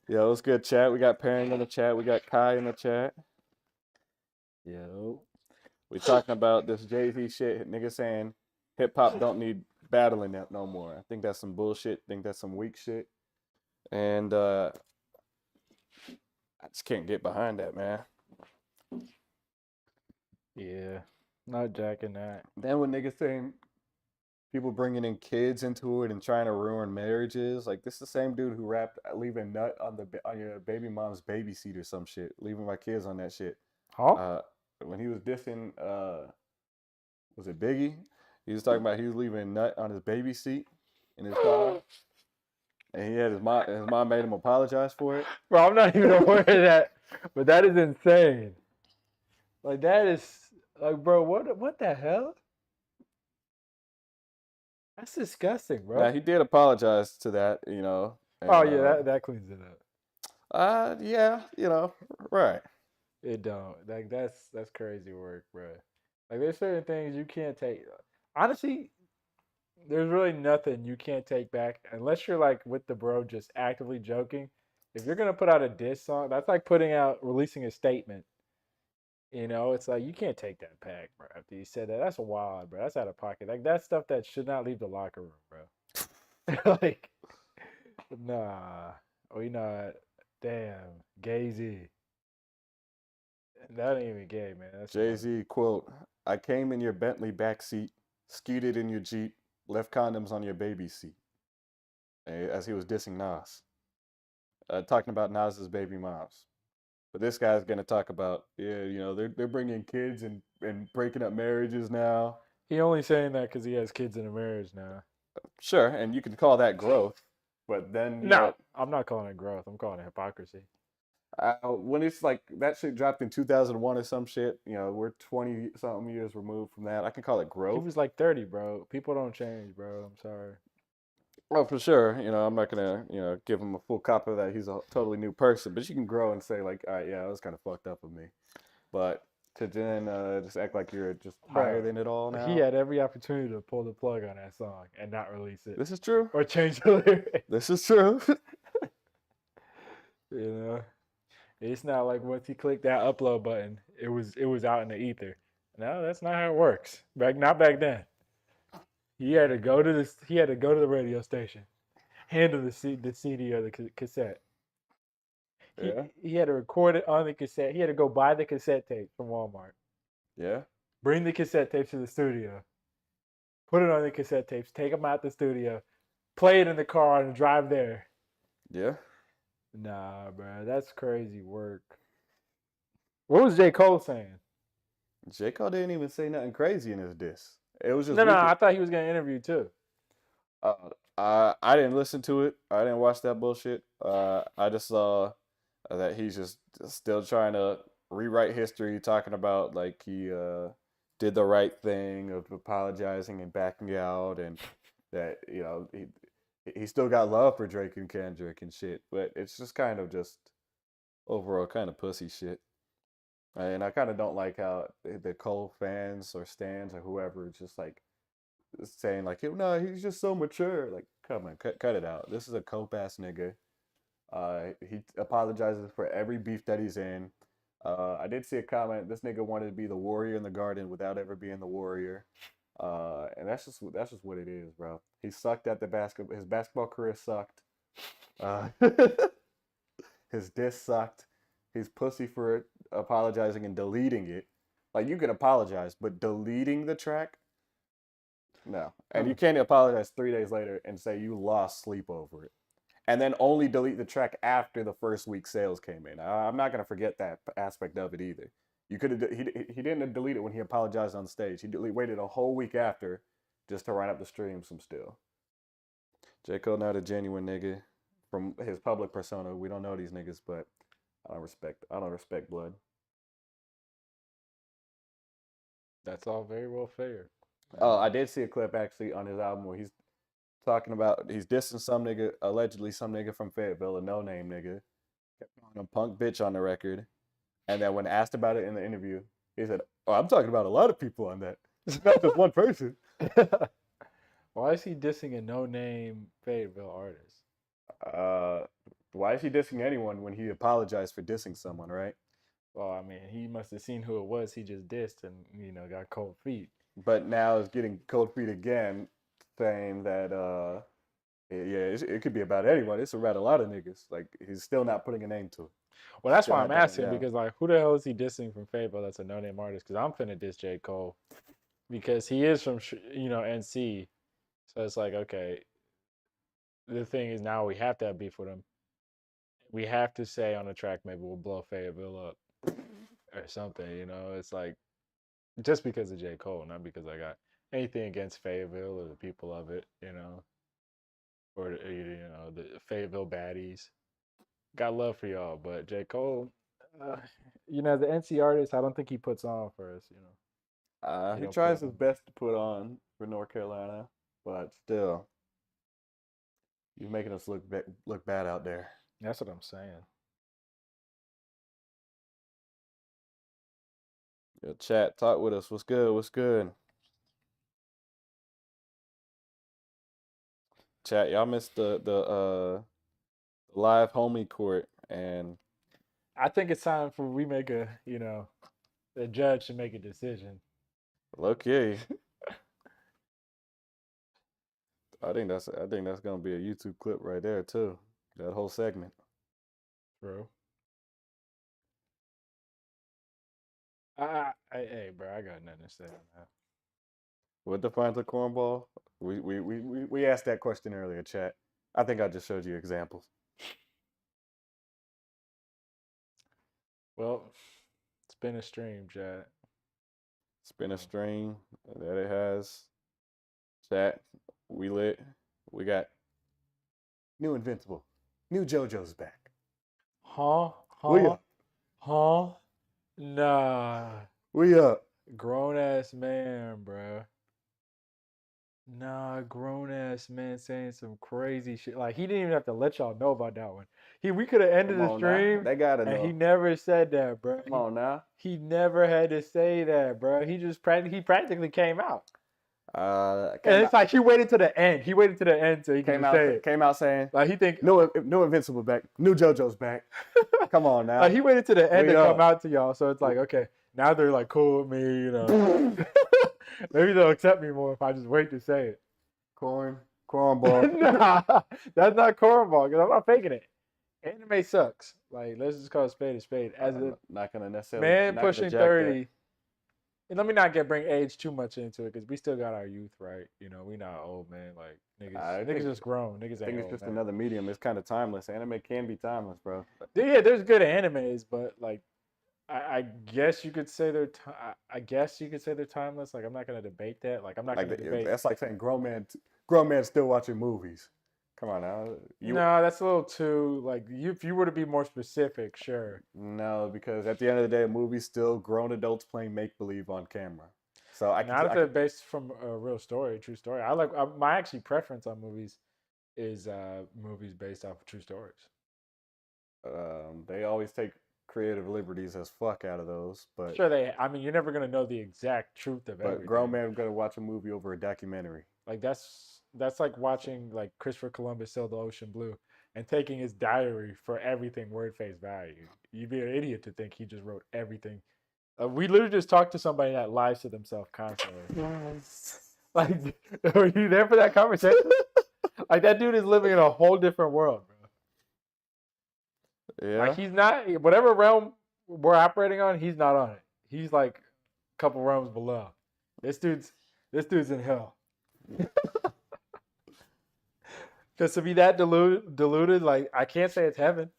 Yo, it was good chat. We got Pairing in the chat. We got Kai in the chat. Yo. We talking about this Jay-Z shit. Nigga saying hip hop don't need battling that no more. I think that's some bullshit. I think that's some weak shit. And I just can't get behind that, man. Yeah. Not jacking that. Then when niggas saying people bringing in kids into it and trying to ruin marriages, like this is the same dude who rapped leaving nut on your baby mom's baby seat or some shit, leaving my kids on that shit. Huh? When he was dissing, was it Biggie? He was talking about he was leaving nut on his baby seat in his car, and he had his mom made him apologize for it. Bro, I'm not even aware of that, but that is insane. Like that is like, bro, what the hell? That's disgusting, bro. Now he did apologize to that, you know. And, Oh yeah, that cleans it up. Yeah, you know, right. It don't. Like that's crazy work, bro. Like there's certain things you can't take. Honestly, there's really nothing you can't take back unless you're like with the bro just actively joking. If you're gonna put out a diss song, that's like releasing a statement. You know, it's like you can't take that back, bro. After you said that, that's wild, bro. That's out of pocket. Like that's stuff that should not leave the locker room, bro. Like, nah, we not. Damn, Gay-Z. That ain't even gay, man. That's Jay-Z quote: "I came in your Bentley backseat, scooted in your Jeep, left condoms on your baby seat." As he was dissing Nas, talking about Nas's baby moms. But this guy's gonna talk about, yeah, you know, they're bringing kids and breaking up marriages now. He only saying that because he has kids in a marriage now. Sure, and you can call that growth, but then No, I'm not calling it growth. I'm calling it hypocrisy. When it's like that shit dropped in 2001 or some shit, you know, we're 20 something years removed from that. I can call it growth. He was like 30, bro. People don't change, bro. I'm sorry. Oh, for sure. You know, I'm not gonna, you know, give him a full copy of that. He's a totally new person, but you can grow and say like, all right, yeah, that was kind of fucked up of me. But to then just act like you're just higher than it all now. He had every opportunity to pull the plug on that song and not release it. This is true. Or change the lyrics. This is true. You know, it's not like once he clicked that upload button, it was out in the ether. No, that's not how it works. Not back then. He had to go to the radio station, handle the CD or the cassette. Yeah. He had to record it on the cassette. He had to go buy the cassette tape from Walmart. Yeah. Bring the cassette tapes to the studio. Put it on the cassette tapes. Take them out the studio. Play it in the car and drive there. Yeah. Nah, bro, that's crazy work. What was J. Cole saying? J. Cole didn't even say nothing crazy in his diss. It was just No, I thought he was getting interviewed too. I didn't listen to it. I didn't watch that bullshit. I just saw that he's just still trying to rewrite history, talking about like he did the right thing of apologizing and backing out, and that, you know, he still got love for Drake and Kendrick and shit. But it's just kind of just overall kind of pussy shit. And I kind of don't like how the Cole fans or stans or whoever just like saying like, no, he's just so mature. Like, come on, cut it out. This is a cope ass nigga. He apologizes for every beef that he's in. I did see a comment. This nigga wanted to be the warrior in the garden without ever being the warrior. And that's just what it is, bro. He sucked at the basketball. His basketball career sucked. His diss sucked. He's pussy for apologizing and deleting it. Like, you can apologize, but deleting the track? No. And you can't apologize 3 days later and say you lost sleep over it. And then only delete the track after the first week sales came in. I'm not going to forget that aspect of it either. You could have. He didn't delete it when he apologized on stage. He waited a whole week after just to run up the stream some still. J. Cole not a genuine nigga from his public persona. We don't know these niggas, but I don't respect blood. That's all very well fair. Oh, I did see a clip actually on his album where he's talking about he's dissing some nigga, allegedly some nigga from Fayetteville, a no-name nigga. Kept calling him punk bitch on the record. And then when asked about it in the interview, he said, "Oh, I'm talking about a lot of people on that. It's not just one person." Why is he dissing a no-name Fayetteville artist? Why is he dissing anyone when he apologized for dissing someone, right? Well, I mean, he must have seen who it was he just dissed and, got cold feet. But now is getting cold feet again, saying that it could be about anyone. It's about a lot of niggas. Like, he's still not putting a name to it. Well, that's Still why not I'm backing asking down. because, like, who the hell is he dissing from Fayetteville that's a no-name artist? Because I'm finna diss J. Cole because he is from, NC. So it's like, okay, the thing is now we have to have beef with him. We have to say on the track maybe we'll blow Fayetteville up or something, It's like, just because of J. Cole, not because I got anything against Fayetteville or the people of it, or, the Fayetteville baddies. Got love for y'all, but J. Cole, the NC artist, I don't think he puts on for us, He don't tries put his on. best to put on for North Carolina, but still, you're making us look bad out there. That's what I'm saying. Yo, chat, talk with us. What's good? What's good? Chat, y'all missed the live homie court, and I think it's time for we make the judge should make a decision. look key. I think that's gonna be a YouTube clip right there too. That whole segment. Bro. Hey, bro, I got nothing to say on that. What defines a cornball? We asked that question earlier, chat. I think I just showed you examples. Well, it's been a stream, chat. It's been a stream that it has. Chat, we lit. We got new Invincible. New JoJo's back. Huh? We up. Huh? Nah. We up. Grown ass man, bro. Nah, grown ass man saying some crazy shit. Like he didn't even have to let y'all know about that one. We could have ended Come the on now. stream, They gotta and he know. never said that, bro. Come on now. He never had to say that, bro. He just practically came out. And it's like he waited to the end. He waited to the end so he came could out say it. came out saying Like he think new Invincible back. New JoJo's back. Come on now. like he waited to the end We to come up. out to y'all. So it's like, okay, now they're like cool with me, Maybe they'll accept me more if I just wait to say it. Cornball. Nah, that's not cornball because I'm not faking it. Anime sucks. Like, let's just call a spade a spade. As a Not gonna necessarily. man not gonna pushing jack that. 30, and let me not bring age too much into it because we still got our youth, right? We not old, man. Like, I niggas think- just grown. Niggas I think ain't it's old, just man. another medium. It's kind of timeless. Anime can be timeless, bro. Yeah, there's good animes, but like, I guess you could say they're. I guess you could say they're timeless. Like, I'm not gonna debate that. Like, I'm not Like gonna debate. that's like saying grown man still watching movies. Come on now. No, that's a little too like. If you were to be more specific, sure. No, because at the end of the day, a movie's still grown adults playing make believe on camera. So Not if they're based from a real story, true story. My actually preference on movies is movies based off of true stories. they always take creative liberties as fuck out of those, but Sure, you're never gonna know the exact truth of everything. but grown man gonna watch a movie over a documentary. Like that's like watching like Christopher Columbus sail the ocean blue and taking his diary for everything word face value. You'd be an idiot to think he just wrote everything. We literally just talked to somebody that lies to themselves constantly. Like, were you there for that conversation? Like that dude is living in a whole different world, bro. Yeah. Like he's not whatever realm we're operating on, he's not on it. He's like a couple realms below. This dude's in hell. Because to be that deluded, like I can't say it's heaven.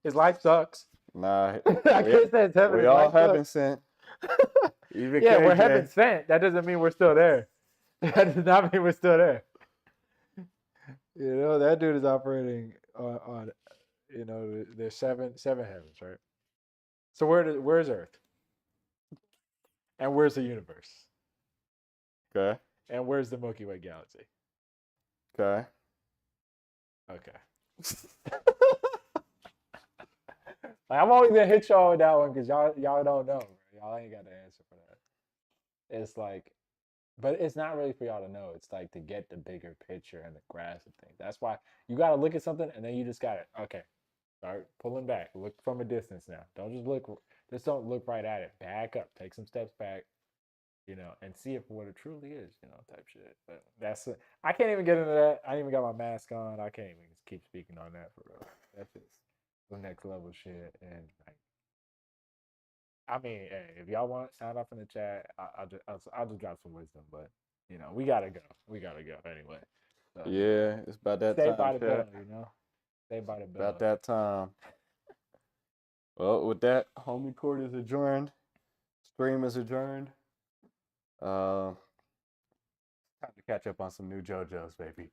His life sucks. Nah. I can't say it's heaven. We His all life have sucks. been sent. Even Yeah, we're KJ. heaven sent. That doesn't mean we're still there. That does not mean we're still there. That dude is operating on there's seven heavens, right? So where's Earth? And where's the universe? Okay. And where's the Milky Way galaxy? Okay. Okay. Like, I'm always gonna hit y'all with that one because y'all don't know. Bro. Y'all ain't got the answer for that. It's like But it's not really for y'all to know. It's like to get the bigger picture and the grasp of things. That's why you got to look at something and then you just got to, okay, start pulling back. Look from a distance now. Don't look right at it. Back up. Take some steps back, and see it for what it truly is, type shit. But I can't even get into that. I ain't even got my mask on. I can't even keep speaking on that for real. That's just the next level shit. And I mean, hey, if y'all want sound off in the chat, I'll just drop some wisdom. But we gotta go. We gotta go anyway. So, Yeah, it's about that stay time. by the bell, chat. Stay by the bell. About that time. Well, with that, homie court is adjourned. Stream is adjourned. Time to catch up on some new JoJo's, baby.